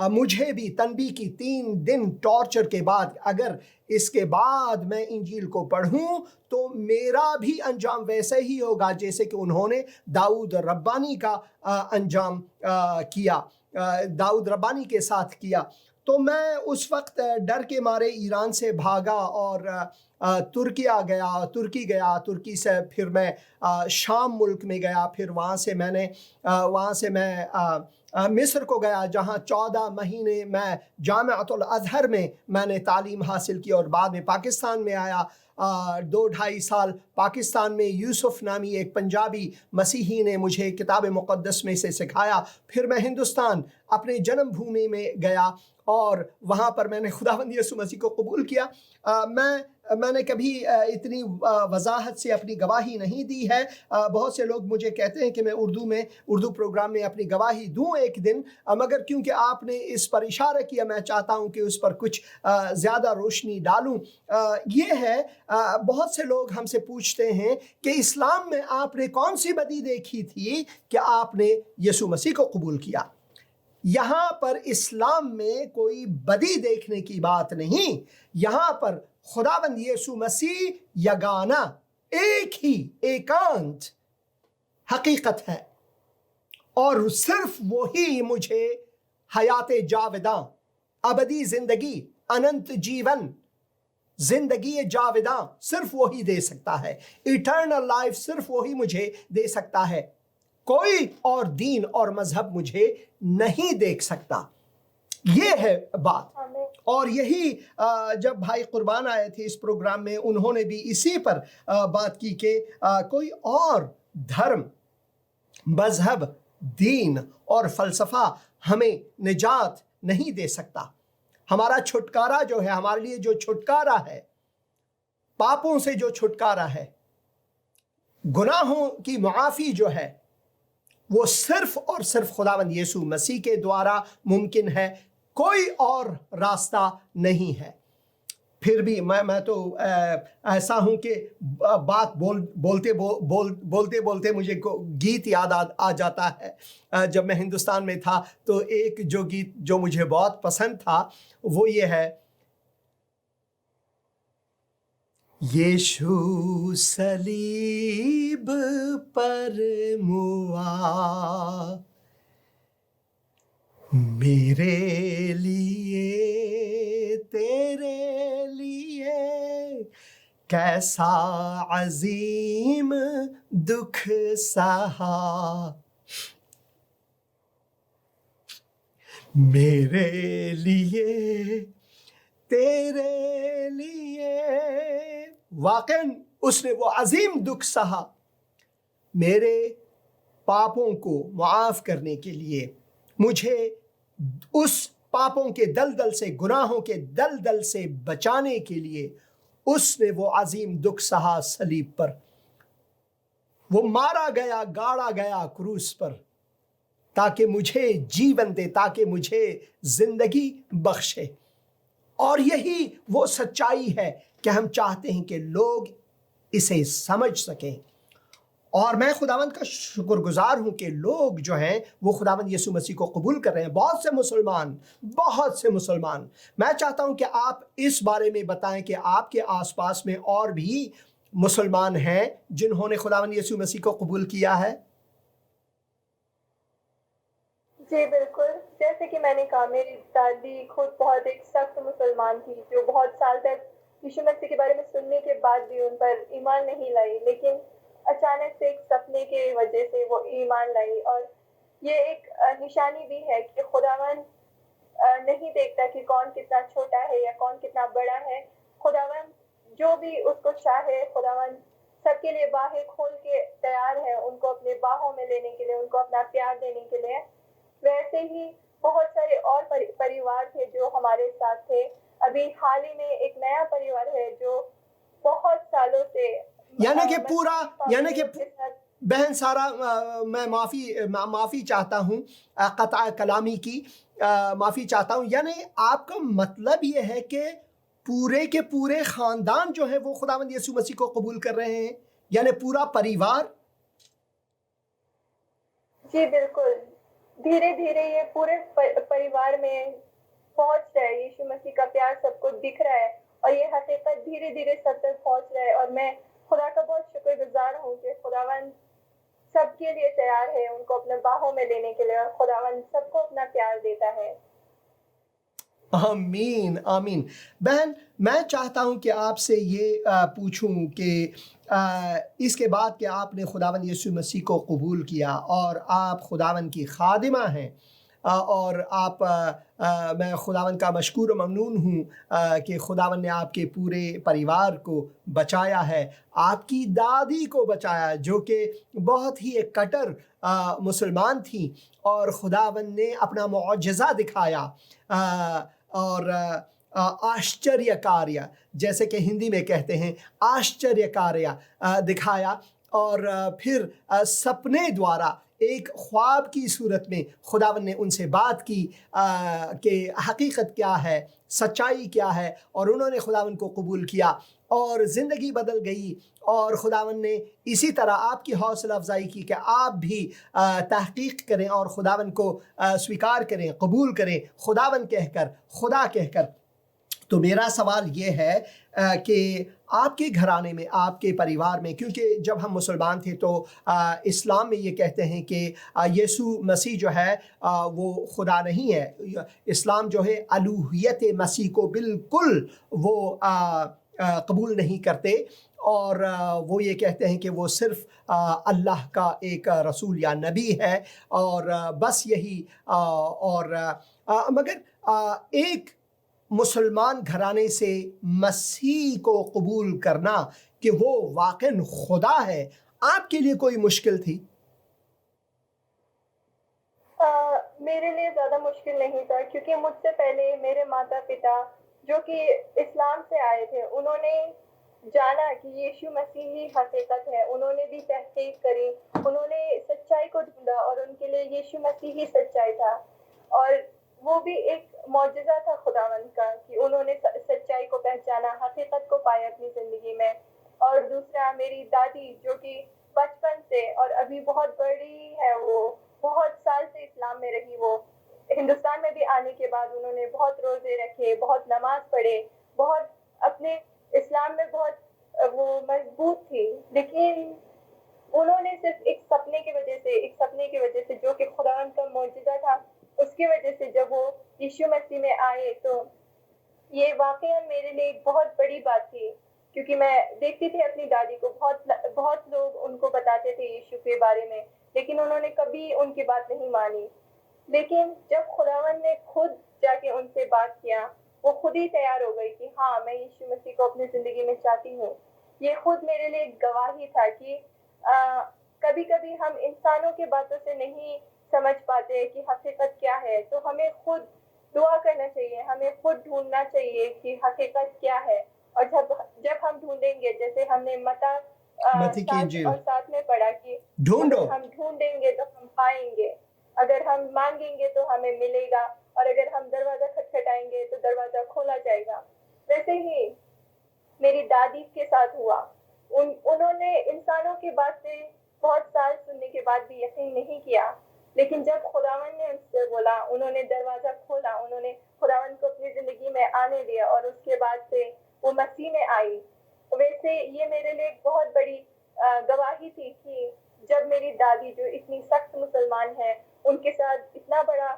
Speaker 1: مجھے بھی تنبیہ کی 3 دن ٹارچر کے بعد, اگر اس کے بعد میں انجیل کو پڑھوں تو میرا بھی انجام ویسے ہی ہوگا جیسے کہ انہوں نے داؤد ربانی کا انجام کیا. داؤد ربانی کے ساتھ کیا. تو میں اس وقت ڈر کے مارے ایران سے بھاگا اور ترکی گیا. ترکی سے پھر میں شام ملک میں گیا. پھر وہاں سے میں مصر کو گیا, جہاں 14 مہینے میں جامعۃ الازہر میں نے تعلیم حاصل کی, اور بعد میں پاکستان میں آیا. 2-2.5 سال پاکستان میں یوسف نامی ایک پنجابی مسیحی نے مجھے کتاب مقدس میں سے سکھایا. پھر میں ہندوستان اپنے جنم بھومی میں گیا اور وہاں پر میں نے خداوند یسوع مسیح کو قبول کیا. میں نے کبھی اتنی وضاحت سے اپنی گواہی نہیں دی ہے. بہت سے لوگ مجھے کہتے ہیں کہ میں اردو پروگرام میں اپنی گواہی دوں ایک دن, مگر کیونکہ آپ نے اس پر اشارہ کیا, میں چاہتا ہوں کہ اس پر کچھ زیادہ روشنی ڈالوں. یہ ہے, بہت سے لوگ ہم سے پوچھتے ہیں کہ اسلام میں آپ نے کون سی بدی دیکھی تھی کہ آپ نے یسوع مسیح کو قبول کیا. یہاں پر اسلام میں کوئی بدی دیکھنے کی بات نہیں. یہاں پر خداوند یسوع مسیح یگانہ, ایک ہی ایکانت حقیقت ہے, اور صرف وہی مجھے حیات جاوداں, ابدی زندگی, اننت جیون, زندگی جاوداں صرف وہی دے سکتا ہے. ایٹرنل لائف صرف وہی مجھے دے سکتا ہے. کوئی اور دین اور مذہب مجھے نہیں دیکھ سکتا. یہ ہے بات. اور یہی جب بھائی قربان آئے تھے اس پروگرام میں, انہوں نے بھی اسی پر بات کی کہ کوئی اور دھرم, مذہب, دین اور فلسفہ ہمیں نجات نہیں دے سکتا. ہمارا چھٹکارا جو ہے, ہمارے لیے جو چھٹکارا ہے, پاپوں سے جو چھٹکارا ہے, گناہوں کی معافی جو ہے, وہ صرف اور صرف خداوند یسوع مسیح کے دوارا ممکن ہے. کوئی اور راستہ نہیں ہے. پھر بھی میں تو ایسا ہوں کہ بات بولتے بولتے مجھے گیت یاد آ جاتا ہے. جب میں ہندوستان میں تھا تو ایک جو گیت جو مجھے بہت پسند تھا وہ یہ ہے, یشوع صلیب پر موا, میرے لیے تیرے لیے کیسا عظیم دکھ سہا, میرے لیے تیرے لیے. واقعاً اس نے وہ عظیم دکھ سہا میرے پاپوں کو معاف کرنے کے لیے, مجھے اس پاپوں کے دلدل سے, گناہوں کے دلدل سے بچانے کے لیے اس نے وہ عظیم دکھ سہا صلیب پر. وہ مارا گیا, گاڑا گیا کروس پر, تاکہ مجھے جیون دے, تاکہ مجھے زندگی بخشے. اور یہی وہ سچائی ہے کہ ہم چاہتے ہیں کہ لوگ اسے سمجھ سکیں. اور میں خداوند کا شکر گزار ہوں کہ لوگ جو ہیں وہ خداوند یسوع مسیح کو قبول کر رہے ہیں. بہت سے مسلمان. میں چاہتا ہوں کہ آپ اس بارے میں بتائیں کہ آپ کے آس پاس میں اور بھی مسلمان ہیں جنہوں نے خداوند یسوع مسیح کو قبول کیا ہے.
Speaker 2: جی بالکل, جیسے کہ میں نے کہا, میری دادی خود بہت ایک سخت مسلمان تھی جو بہت سال تک یشوع مسیح کے بارے میں سننے کے بعد بھی ان پر ایمان نہیں لائی, لیکن اچانک سے ایک سپنے کی وجہ سے وہ ایمان لائی. اور یہ ایک نشانی بھی ہے کہ خداوند نہیں دیکھتا کہ کون کتنا چھوٹا ہے یا کون کتنا بڑا ہے. خداوند جو بھی اس کو چاہے, خداوند سب کے لیے باہیں کھول کے تیار ہے ان کو اپنے باہوں میں لینے کے لیے, ان کو اپنا پیار دینے کے لیے. ویسے ہی بہت سارے اور پریوار تھے جو ہمارے ساتھ تھے. ابھی حال ہی میں ایک نیا پریوار ہے جو بہت سالوں سے,
Speaker 1: یعنی کہ بہن سارا, میں معافی چاہتا ہوں, قطع کلامی کی معافی چاہتا ہوں. یعنی آپ کا مطلب یہ ہے کہ پورے کے پورے خاندان جو ہے وہ خداوند یسوع مسیح کو قبول کر رہے ہیں, یعنی پورا پریوار.
Speaker 2: جی بالکل, دھیرے دھیرے یہ پورے پریوار میں پہنچ رہا ہے. یشوع مسیح کا پیار سب کو دکھ رہا ہے اور یہ حقیقت دھیرے دھیرے سب تک پہنچ رہا ہے. اور میں خدا کا بہت شکر گزار ہوں کہ خداوند سب کے لیے تیار ہے ان کو اپنے باہوں میں لینے کے لیے، اور خداوند سب کو اپنا پیار دیتا ہے۔
Speaker 1: آمین آمین۔ بہن میں چاہتا ہوں کہ آپ سے یہ پوچھوں کہ اس کے بعد کہ آپ نے خداوند یسوع مسیح کو قبول کیا اور آپ خداوند کی خادمہ ہیں، اور آپ میں خداوند کا مشکور و ممنون ہوں کہ خداوند نے آپ کے پورے پریوار کو بچایا ہے، آپ کی دادی کو بچایا جو کہ بہت ہی ایک کٹر مسلمان تھیں، اور خداوند نے اپنا معجزہ دکھایا اور آشچریہ کاریہ، جیسے کہ ہندی میں کہتے ہیں آشچریہ کاریہ دکھایا، اور پھر سپنے دوارا ایک خواب کی صورت میں خداوند نے ان سے بات کی کہ حقیقت کیا ہے، سچائی کیا ہے، اور انہوں نے خداوند کو قبول کیا اور زندگی بدل گئی۔ اور خداوند نے اسی طرح آپ کی حوصلہ افزائی کی کہ آپ بھی تحقیق کریں اور خداوند کو سویکار کریں، قبول کریں، خداوند کہہ کر، خدا کہہ کر۔ تو میرا سوال یہ ہے کہ آپ کے گھرانے میں، آپ کے پریوار میں، کیونکہ جب ہم مسلمان تھے تو اسلام میں یہ کہتے ہیں کہ یسوع مسیح جو ہے وہ خدا نہیں ہے۔ اسلام جو ہے الوہیت مسیح کو بالکل وہ قبول نہیں کرتے، اور وہ یہ کہتے ہیں کہ وہ صرف اللہ کا ایک رسول یا نبی ہے، اور بس یہی۔ اور مگر ایک مسلمان گھرانے سے مسیح کو قبول کرنا کہ وہ واقعاً خدا ہے، آپ کے لیے کوئی مشکل تھی؟
Speaker 2: میرے لیے زیادہ مشکل نہیں تھا، کیونکہ مجھ سے پہلے میرے ماتا پتا جو کہ اسلام سے آئے تھے، انہوں نے جانا کہ یسوع مسیح ہی حقیقت ہے، انہوں نے بھی تحقیق کری، انہوں نے سچائی کو ڈھونڈا، اور ان کے لیے یسوع مسیح ہی سچائی تھا، اور وہ بھی ایک معجزہ تھا خداوند کا کہ انہوں نے سچائی کو پہچانا، حقیقت کو پایا اپنی زندگی میں۔ اور دوسرا میری دادی جو کہ بچپن سے اور ابھی بہت بڑی ہے، وہ بہت سال سے اسلام میں رہی، وہ ہندوستان میں بھی آنے کے بعد انہوں نے بہت روزے رکھے، بہت نماز پڑھے، بہت اپنے اسلام میں بہت وہ مضبوط تھی، لیکن انہوں نے صرف ایک سپنے کی وجہ سے جو کہ خداوند کا معجزہ تھا، اس کی وجہ سے جب وہ یسوع مسیح میں آئے تو یہ واقعہ میرے لیے ایک بہت بڑی بات تھی، کیونکہ میں دیکھتی تھی اپنی دادی کو، بہت لوگ ان کو بتاتے تھے یسوع کے بارے میں، لیکن انہوں نے کبھی ان کی بات نہیں مانی۔ لیکن جب خداوند نے خود جا کے ان سے بات کیا، وہ خود ہی تیار ہو گئی کہ ہاں میں یسوع مسیح کو اپنی زندگی میں چاہتی ہوں۔ یہ خود میرے لیے ایک گواہی تھا کہ کبھی کبھی ہم انسانوں کی باتوں سے نہیں سمجھ پاتے کہ حقیقت کیا ہے، تو ہمیں خود دعا کرنا چاہیے، ہمیں خود ڈھونڈنا چاہیے کہ حقیقت کیا ہے، اور جب ہم ڈھونڈیں گے، جیسے ہم نے
Speaker 1: متی کی
Speaker 2: 7
Speaker 1: انجیل
Speaker 2: اور 7 میں پڑھا کہ
Speaker 1: ڈھونڈو،
Speaker 2: اگر ہم ڈھونڈیں گے تو ہم پائیں گے، اگر ہم مانگیں گے تو ہمیں ملے گا، اور اگر ہم دروازہ کھٹکھٹائیں گے تو دروازہ کھولا جائے گا۔ ویسے ہی میری دادی کے ساتھ ہوا، انہوں نے انسانوں کی بات سے بہت سال سننے کے بعد بھی یقین نہیں کیا، لیکن جب خداوند نے ان سے بولا، انہوں نے دروازہ کھولا، انہوں نے خداوند کو اپنی زندگی میں آنے دیا، اور اس کے بعد سے وہ مسیح میں آئی۔ ویسے یہ میرے لیے ایک بہت بڑی گواہی تھی کہ جب میری دادی جو اتنی سخت مسلمان ہے، ان کے ساتھ اتنا بڑا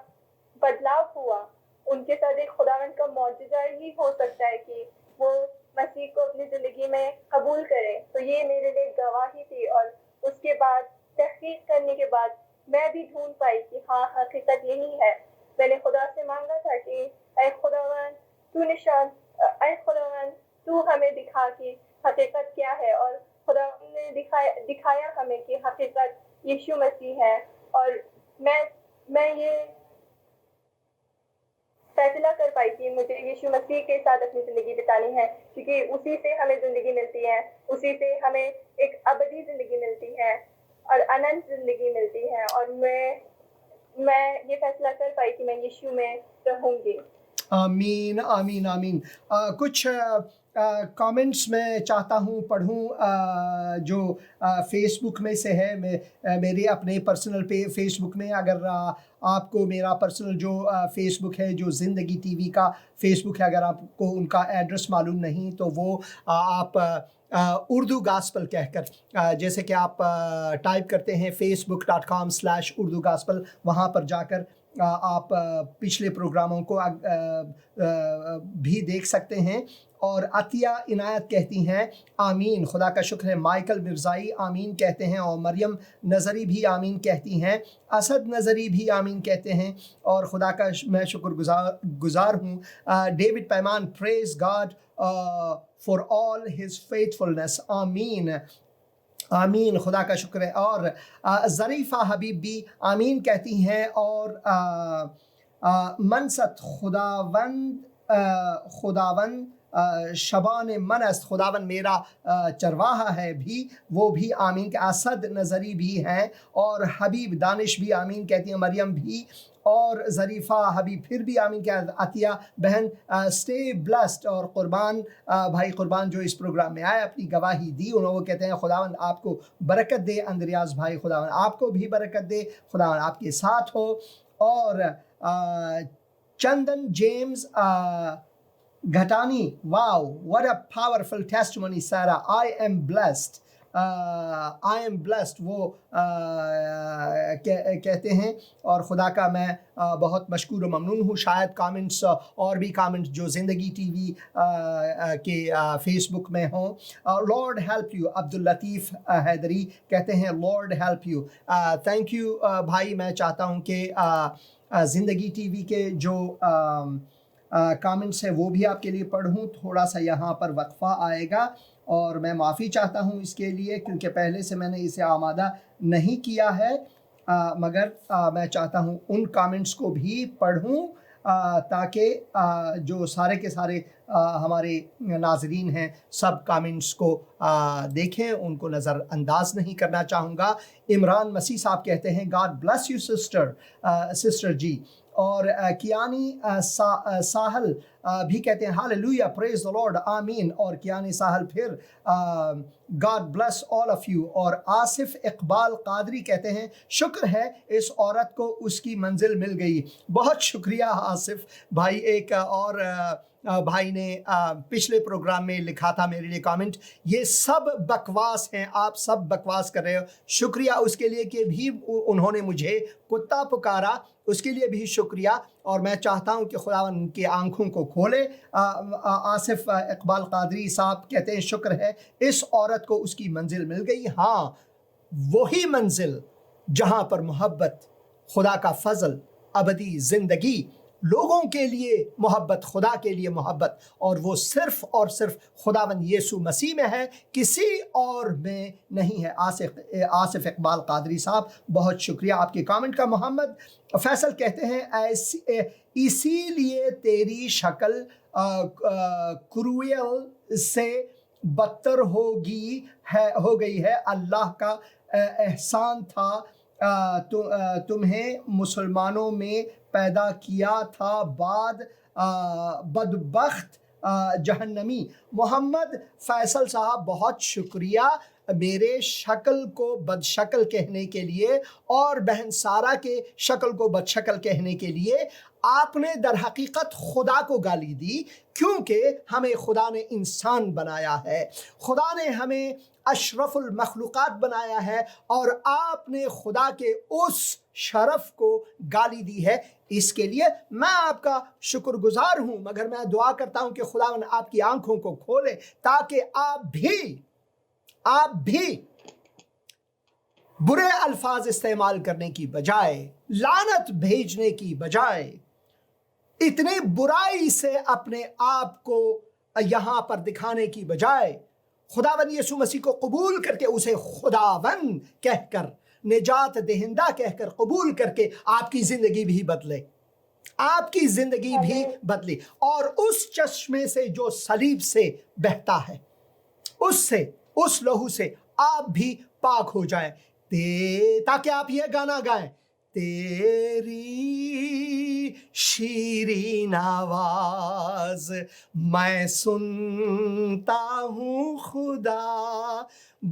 Speaker 2: بدلاؤ ہوا، ان کے ساتھ ایک خداوند کا معجزہ ہی ہو سکتا ہے کہ وہ مسیح کو اپنی زندگی میں قبول کرے، تو یہ میرے لیے گواہی تھی۔ اور اس کے بعد تحقیق کرنے کے بعد میں بھی ڈھونڈ پائی کہ ہاں حقیقت یہی ہے۔ میں نے خدا سے مانگا تھا کہ اے خداوند اے خداوند تو ہمیں دکھا کہ حقیقت کیا ہے، اور خداوند نے دکھایا ہمیں کہ حقیقت یسوع مسیح ہے۔ اور میں یہ فیصلہ کر پائی کہ مجھے یسوع مسیح کے ساتھ اپنی زندگی بتانی ہے، کیونکہ اسی سے ہمیں زندگی ملتی ہے، اسی سے ہمیں ایک ابدی زندگی ملتی ہے اور اننت زندگی ملتی ہے، اور میں یہ فیصلہ کر پائی کہ میں یسوع میں رہوں گی۔
Speaker 1: آمین آمین آمین۔ کچھ کامنٹس میں چاہتا ہوں پڑھوں جو فیس بک میں سے ہے، میرے اپنے پرسنل فیس بک میں۔ اگر آپ کو میرا پرسنل جو فیس بک ہے، جو زندگی ٹی وی کا فیس بک ہے، اگر آپ کو ان کا ایڈریس معلوم نہیں تو وہ آپ اردو گاسپل کہہ کر، جیسے کہ آپ ٹائپ کرتے ہیں facebook.com/اردو گاسپل، وہاں پر جا کر آپ پچھلے پروگراموں کو بھی دیکھ سکتے ہیں۔ اور عطیہ عنایت کہتی ہیں آمین، خدا کا شکر ہے۔ مائیکل مرزائی آمین کہتے ہیں، اور مریم نظری بھی آمین کہتی ہیں، اسد نظری بھی آمین کہتے ہیں، اور خدا کا میں شکر گزار ہوں۔ David Paiman praise God for all his faithfulness, آمین آمین، خدا کا شکر ہے۔ اور ظریفہ حبیب بھی آمین کہتی ہیں، اور منصت خداوند شبان منست، خداوند میرا چرواہا ہے، بھی وہ بھی آمین کہ اسد نظری بھی ہیں، اور حبیب دانش بھی آمین کہتی ہیں، مریم بھی، اور ظریفہ حبیب پھر بھی آمین کہتے ہیں، عطیہ بہن اسٹے بلسڈ، اور قربان بھائی قربان جو اس پروگرام میں آئے اپنی گواہی دی، انہوں وہ کہتے ہیں خداوند آپ کو برکت دے، اندریاز بھائی خداوند آپ کو بھی برکت دے، خداوند آپ کے ساتھ ہو۔ اور Chandan James Ghatani, wow what a powerful testimony Sarah, I am blessed وہ کہتے ہیں، اور خدا کا میں بہت مشکور و ممنون ہوں۔ شاید کامنٹس اور بھی کامنٹس جو زندگی ٹی وی کے فیس بک میں ہوں۔ لارڈ ہیلپ یو، عبداللطیف حیدری کہتے ہیں lord help you, thank you بھائی۔ میں چاہتا ہوں کہ زندگی ٹی وی کے جو کامنٹس ہے وہ بھی آپ کے لیے پڑھوں۔ تھوڑا سا یہاں پر وقفہ آئے گا، اور میں معافی چاہتا ہوں اس کے لیے، کیونکہ پہلے سے میں نے اسے آمادہ نہیں کیا ہے، مگر میں چاہتا ہوں ان کامنٹس کو بھی پڑھوں تاکہ جو سارے کے سارے ہمارے ناظرین ہیں سب کامنٹس کو دیکھیں، ان کو نظر انداز نہیں کرنا چاہوں گا۔ عمران مسیح صاحب کہتے ہیں گاڈ بلیس یو سسٹر جی، اور کیانی ساحل بھی کہتے ہیں ہاللویا پریز دی لارڈ آمین، اور کیانی ساحل پھر God bless all of you. اور آصف اقبال قادری کہتے ہیں شکر ہے اس عورت کو اس کی منزل مل گئی۔ بہت شکریہ آصف بھائی۔ ایک اور بھائی نے پچھلے پروگرام میں لکھا تھا میرے لیے کامنٹ، یہ سب بکواس ہیں، آپ سب بکواس کر رہے ہو۔ شکریہ اس کے لیے کہ بھی انہوں نے مجھے کتا پکارا، اس کے لیے بھی شکریہ، اور میں چاہتا ہوں کہ خداوند ان کی آنکھوں کو کھولے۔ آصف اقبال قادری صاحب کہتے ہیں شکر ہے اس عورت کو اس کی منزل مل گئی۔ ہاں، وہی منزل جہاں پر محبت، خدا کا فضل، ابدی زندگی، لوگوں کے لیے محبت، خدا کے لیے محبت، اور وہ صرف اور صرف خداوند یسوع مسیح میں ہے، کسی اور میں نہیں ہے۔ آصف اقبال قادری صاحب بہت شکریہ آپ کے کامنٹ کا۔ محمد فیصل کہتے ہیں اسی لیے تیری شکل کرویل سے بدتر ہو گئی ہے، اللہ کا احسان تھا تمہیں مسلمانوں میں پیدا کیا تھا، بعد بدبخت جہنمی۔ محمد فیصل صاحب بہت شکریہ میرے شکل کو بد شکل کہنے کے لیے، اور بہن سارہ کے شکل کو بد شکل کہنے کے لیے۔ آپ نے در حقیقت خدا کو گالی دی، کیونکہ ہمیں خدا نے انسان بنایا ہے، خدا نے ہمیں اشرف المخلوقات بنایا ہے، اور آپ نے خدا کے اس شرف کو گالی دی ہے۔ اس کے لیے میں آپ کا شکر گزار ہوں، مگر میں دعا کرتا ہوں کہ خداوند آپ کی آنکھوں کو کھولے تاکہ آپ بھی برے الفاظ استعمال کرنے کی بجائے، لعنت بھیجنے کی بجائے، اتنی برائی سے اپنے آپ کو یہاں پر دکھانے کی بجائے، خداوند یسوع مسیح کو قبول کر کے اسے خداوند کہہ کر، نجات دہندہ کہہ کر قبول کر کے آپ کی زندگی بھی بدلے، آپ کی زندگی بھی بدلی، اور اس چشمے سے جو صلیب سے بہتا ہے، اس لہو سے آپ بھی پاک ہو جائیں، تاکہ آپ یہ گانا گائیں، تیری شیرین آواز میں سنتا ہوں خدا،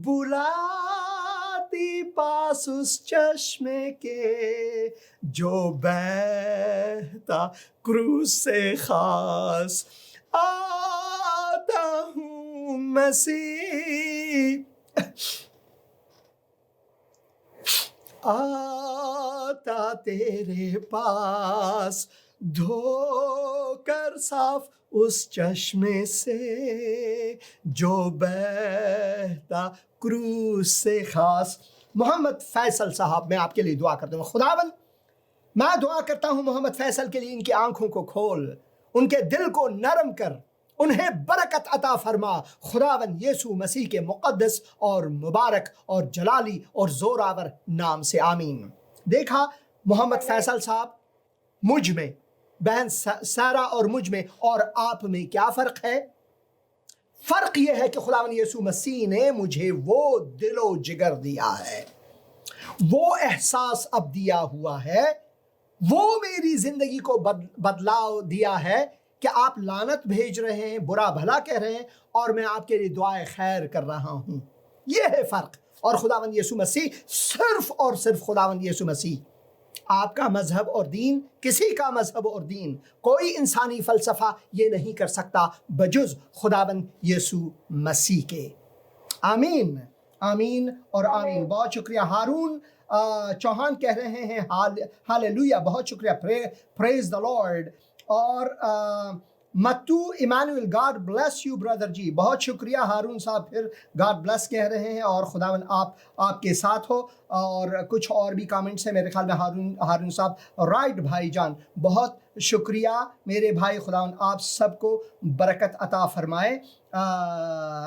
Speaker 1: بلاتی پاس اس چشمے کے جو بہتا کروس سے خاص، آتا ہوں مسیح آتا تیرے پاس دھو کر صاف اس چشمے سے جو بہتا کروس سے خاص۔ محمد فیصل صاحب، میں آپ کے لیے دعا کرتا ہوں۔ خداوند میں دعا کرتا ہوں محمد فیصل کے لیے، ان کی آنکھوں کو کھول، ان کے دل کو نرم کر، انہیں برکت عطا فرما خداوند یسوع مسیح کے مقدس اور مبارک اور جلالی اور زوراور نام سے، آمین۔ دیکھا محمد فیصل صاحب، مجھ میں، بہن سارہ اور مجھ میں اور آپ میں کیا فرق ہے؟ فرق یہ ہے کہ خداوند یسوع مسیح نے مجھے وہ دل و جگر دیا ہے، وہ احساس اب دیا ہوا ہے، وہ میری زندگی کو بدلاؤ دیا ہے کہ آپ لعنت بھیج رہے ہیں، برا بھلا کہہ رہے ہیں، اور میں آپ کے لیے دعائے خیر کر رہا ہوں۔ یہ ہے فرق۔ اور خداوند یسوع مسیح، صرف اور صرف خداوند یسوع مسیح، آپ کا مذہب اور دین، کسی کا مذہب اور دین، کوئی انسانی فلسفہ یہ نہیں کر سکتا بجز خداوند یسوع مسیح کے۔ آمین، آمین اور آمین۔ بہت شکریہ۔ ہارون چوہان کہہ رہے ہیں ہاللویا، بہت شکریہ، پریز دا لارڈ۔ اور Mattu Emmanuel, God bless you brother ji, بہت شکریہ ہارون صاحب، پھر گاڈ بلیس کہہ رہے ہیں، اور خداوند آپ کے ساتھ ہو۔ اور کچھ اور بھی کامنٹس ہیں میرے خیال میں، ہارون صاحب، رائٹ بھائی جان، بہت شکریہ میرے بھائی، خداوند آپ سب کو برکت عطا فرمائے۔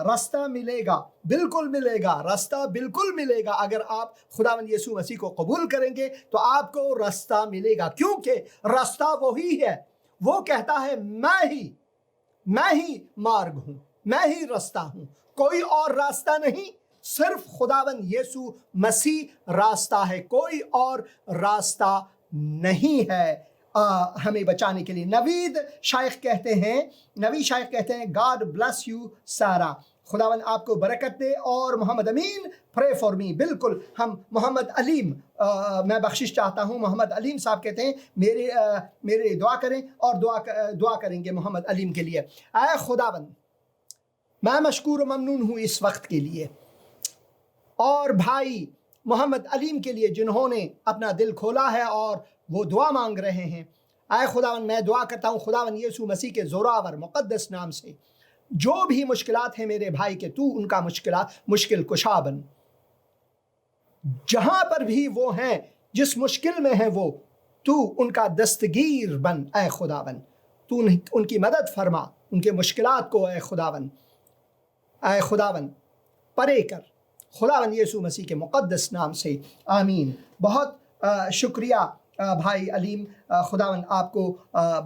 Speaker 1: راستہ ملے گا، بالکل ملے گا، راستہ بالکل ملے گا، اگر آپ خداوند یسوع مسیح کو قبول کریں گے تو آپ کو راستہ ملے گا، کیونکہ راستہ وہی ہے، وہ کہتا ہے میں ہی مارگ ہوں، میں ہی راستہ ہوں، کوئی اور راستہ نہیں، صرف خداوند یسوع مسیح راستہ ہے، کوئی اور راستہ نہیں ہے ہمیں بچانے کے لیے۔ نوید شائخ کہتے ہیں گاڈ بلیس یو سارا، خداوند آپ کو برکت دے، اور محمد امین پرے فار می، بالکل ہم محمد علیم، میں بخشش چاہتا ہوں، محمد علیم صاحب کہتے ہیں میرے دعا کریں، اور دعا کریں گے محمد علیم کے لیے۔ اے خداوند میں مشکور و ممنون ہوں اس وقت کے لیے، اور بھائی محمد علیم کے لیے جنہوں نے اپنا دل کھولا ہے اور وہ دعا مانگ رہے ہیں۔ اے خداوند میں دعا کرتا ہوں خداوند یسوع مسیح کے زوراور مقدس نام سے، جو بھی مشکلات ہیں میرے بھائی کے، تو ان کا مشکل کشا بن، جہاں پر بھی وہ ہیں، جس مشکل میں ہیں وہ، تو ان کا دستگیر بن اے خداوند، تو ان کی مدد فرما، ان کے مشکلات کو اے خداوند پرے کر، خداوند یسوع مسیح کے مقدس نام سے، آمین۔ بہت شکریہ بھائی علیم، خداوند آپ کو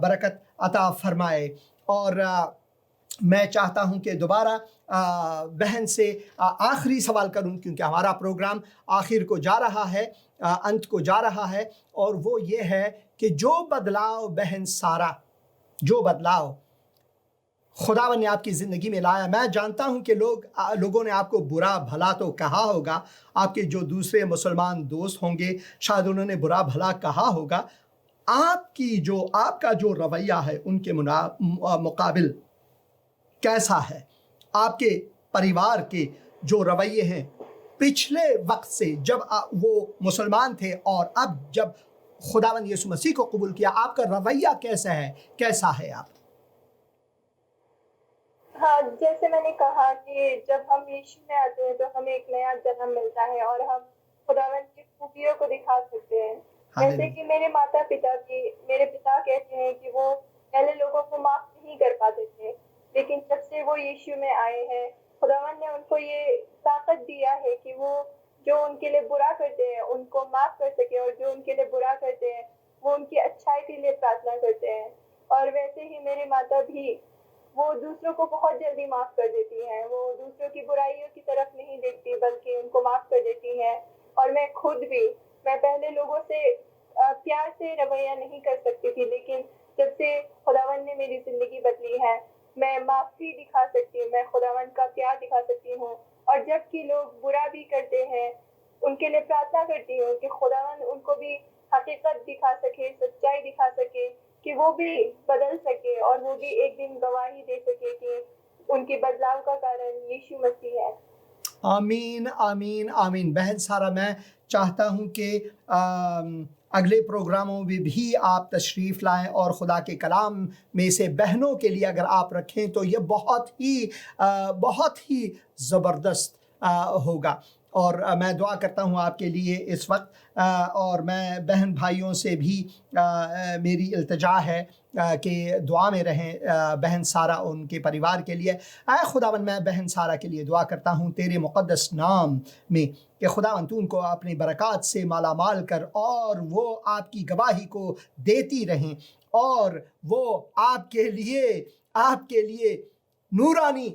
Speaker 1: برکت عطا فرمائے۔ اور میں چاہتا ہوں کہ دوبارہ بہن سے آخری سوال کروں، کیونکہ ہمارا پروگرام آخر کو جا رہا ہے، انت کو جا رہا ہے، اور وہ یہ ہے کہ جو بدلاؤ بہن سارہ، جو بدلاؤ خداوند نے آپ کی زندگی میں لایا، میں جانتا ہوں کہ لوگوں نے آپ کو برا بھلا تو کہا ہوگا، آپ کے جو دوسرے مسلمان دوست ہوں گے شاید انہوں نے برا بھلا کہا ہوگا، آپ کا جو رویہ ہے ان کے مقابل کیسا ہے؟ آپ کے پریوار کے جو رویے ہیں پچھلے وقت سے، جب وہ مسلمان تھے اور اب جب خداوند یسوع مسیح کو قبول کیا، آپ کا رویہ کیسا ہے آپ؟
Speaker 2: ہاں، جیسے میں نے کہا کہ جب ہم یشوع میں آتے ہیں تو ہمیں ایک نیا جنم ملتا ہے، اور ہم خداوند کی خوبیوں کو دکھا سکتے ہیں۔ جیسے کہ میرے پتا کہتے ہیں کہ وہ پہلے لوگوں کو معاف نہیں کر پاتے تھے، لیکن جب سے وہ یشوع میں آئے ہیں، خداوند نے ان کو یہ طاقت دیا ہے کہ وہ جو ان کے لیے برا کرتے ہیں ان کو معاف کر سکے، اور جو ان کے لیے برا کرتے ہیں وہ ان کی اچھائی کے لیے پرارتھنا کرتے ہیں۔ اور ویسے ہی میری ماتا بھی، وہ دوسروں کو بہت جلدی معاف کر دیتی ہیں، وہ دوسروں کی برائیوں کی طرف نہیں دیکھتی بلکہ ان کو معاف کر دیتی ہیں۔ اور میں خود بھی، میں پہلے لوگوں سے پیار سے رویہ نہیں کر سکتی تھی، لیکن جب سے خداوند نے میری زندگی بدلی ہے، میں معافی دکھا سکتی ہوں، میں خداوند کا پیار دکھا سکتی ہوں، اور جب کہ لوگ برا بھی کرتے ہیں ان کے لیے پرارتھنا کرتی ہوں کہ خداوند ان کو بھی حقیقت دکھا سکے، سچائی دکھا سکے، کہ وہ بھی بدل سکے، اور وہ بھی ایک دن گواہی دے سکے کہ ان کے بدلاؤ کا کارن یشوع مسیح ہے۔
Speaker 1: آمین آمین آمین. بہن سارہ میں چاہتا ہوں کہ اگلے پروگراموں میں بھی آپ تشریف لائیں اور خدا کے کلام میں سے بہنوں کے لیے اگر آپ رکھیں تو یہ بہت ہی زبردست ہوگا. اور میں دعا کرتا ہوں آپ کے لیے اس وقت, اور میں بہن بھائیوں سے بھی میری التجا ہے کہ دعا میں رہیں بہن سارہ ان کے پریوار کے لیے. اے خداوند میں بہن سارہ کے لیے دعا کرتا ہوں تیرے مقدس نام میں کہ خداوند تو ان کو اپنی برکات سے مالا مال کر, اور وہ آپ کی گواہی کو دیتی رہیں, اور وہ آپ کے لیے نورانی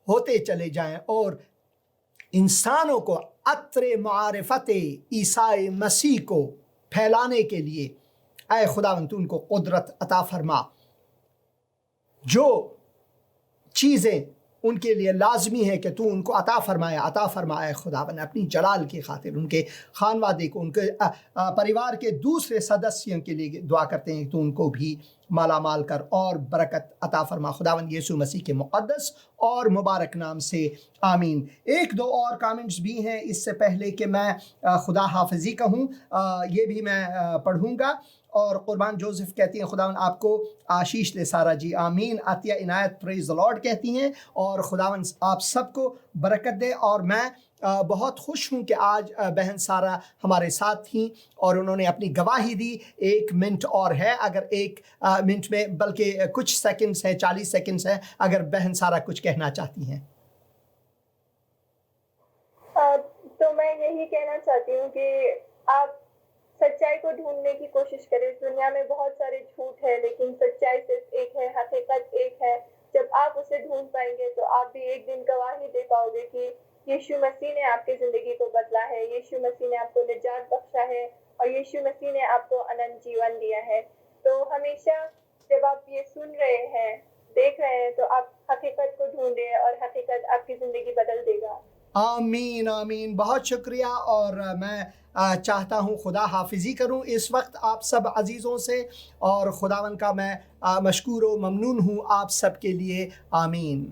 Speaker 1: ہوتے چلے جائیں, اور انسانوں کو عطر معرفت عیسی مسیح کو پھیلانے کے لیے اے خداوند تو ان کو قدرت عطا فرما. جو چیزیں ان کے لیے لازمی ہے کہ تو ان کو عطا فرمائے خداوند, اپنی جلال کی خاطر ان کے خانوادے کو, ان کے پریوار کے دوسرے سدسیوں کے لیے دعا کرتے ہیں تو ان کو بھی مالا مال کر اور برکت عطا فرما خداوند یسوع مسیح کے مقدس اور مبارک نام سے آمین. ایک دو اور کامنٹس بھی ہیں اس سے پہلے کہ میں خدا حافظی کہوں, یہ بھی میں پڑھوں گا. اور قربان جوزف کہتی ہیں خداوند آپ کو آشیش دے سارا جی. آمین. عطیہ عنایت پریز دی لارڈ کہتی ہیں اور خداوند آپ سب کو برکت دے. اور میں بہت خوش ہوں کہ آج بہن سارہ ہمارے ساتھ تھیں اور انہوں نے اپنی گواہی دی. 1 منٹ اور ہے, اگر 1 منٹ میں بلکہ کچھ سیکنڈز ہے, 40 سیکنڈز ہے, اگر بہن سارہ کچھ کہنا چاہتی ہیں.
Speaker 2: تو میں یہی کہنا چاہتی ہوں کہ آپ سچائی کو ڈھونڈنے کی کوشش کریں. دنیا میں بہت سارے جھوٹ ہے لیکن سچائی صرف ایک ہے, حقیقت ایک ہے. جب آپ اسے ڈھونڈ پائیں گے تو آپ بھی ایک دن گواہی دے پاؤ گے کہ یشوع مسیح نے آپ کی زندگی کو بدلا ہے, یشوع مسیح نے آپ کو نجات بخشا ہے, اور یشوع مسیح نے آپ کو اننت جیون دیا ہے. تو ہمیشہ جب آپ یہ سن رہے ہیں, دیکھ رہے ہیں, تو آپ حقیقت کو ڈھونڈیں اور حقیقت آپ کی زندگی بدل دے گا.
Speaker 1: آمین آمین. بہت شکریہ. اور میں چاہتا ہوں خدا حافظی کروں اس وقت آپ سب عزیزوں سے, اور خداوند کا میں مشکور و ممنون ہوں آپ سب کے لیے. آمین.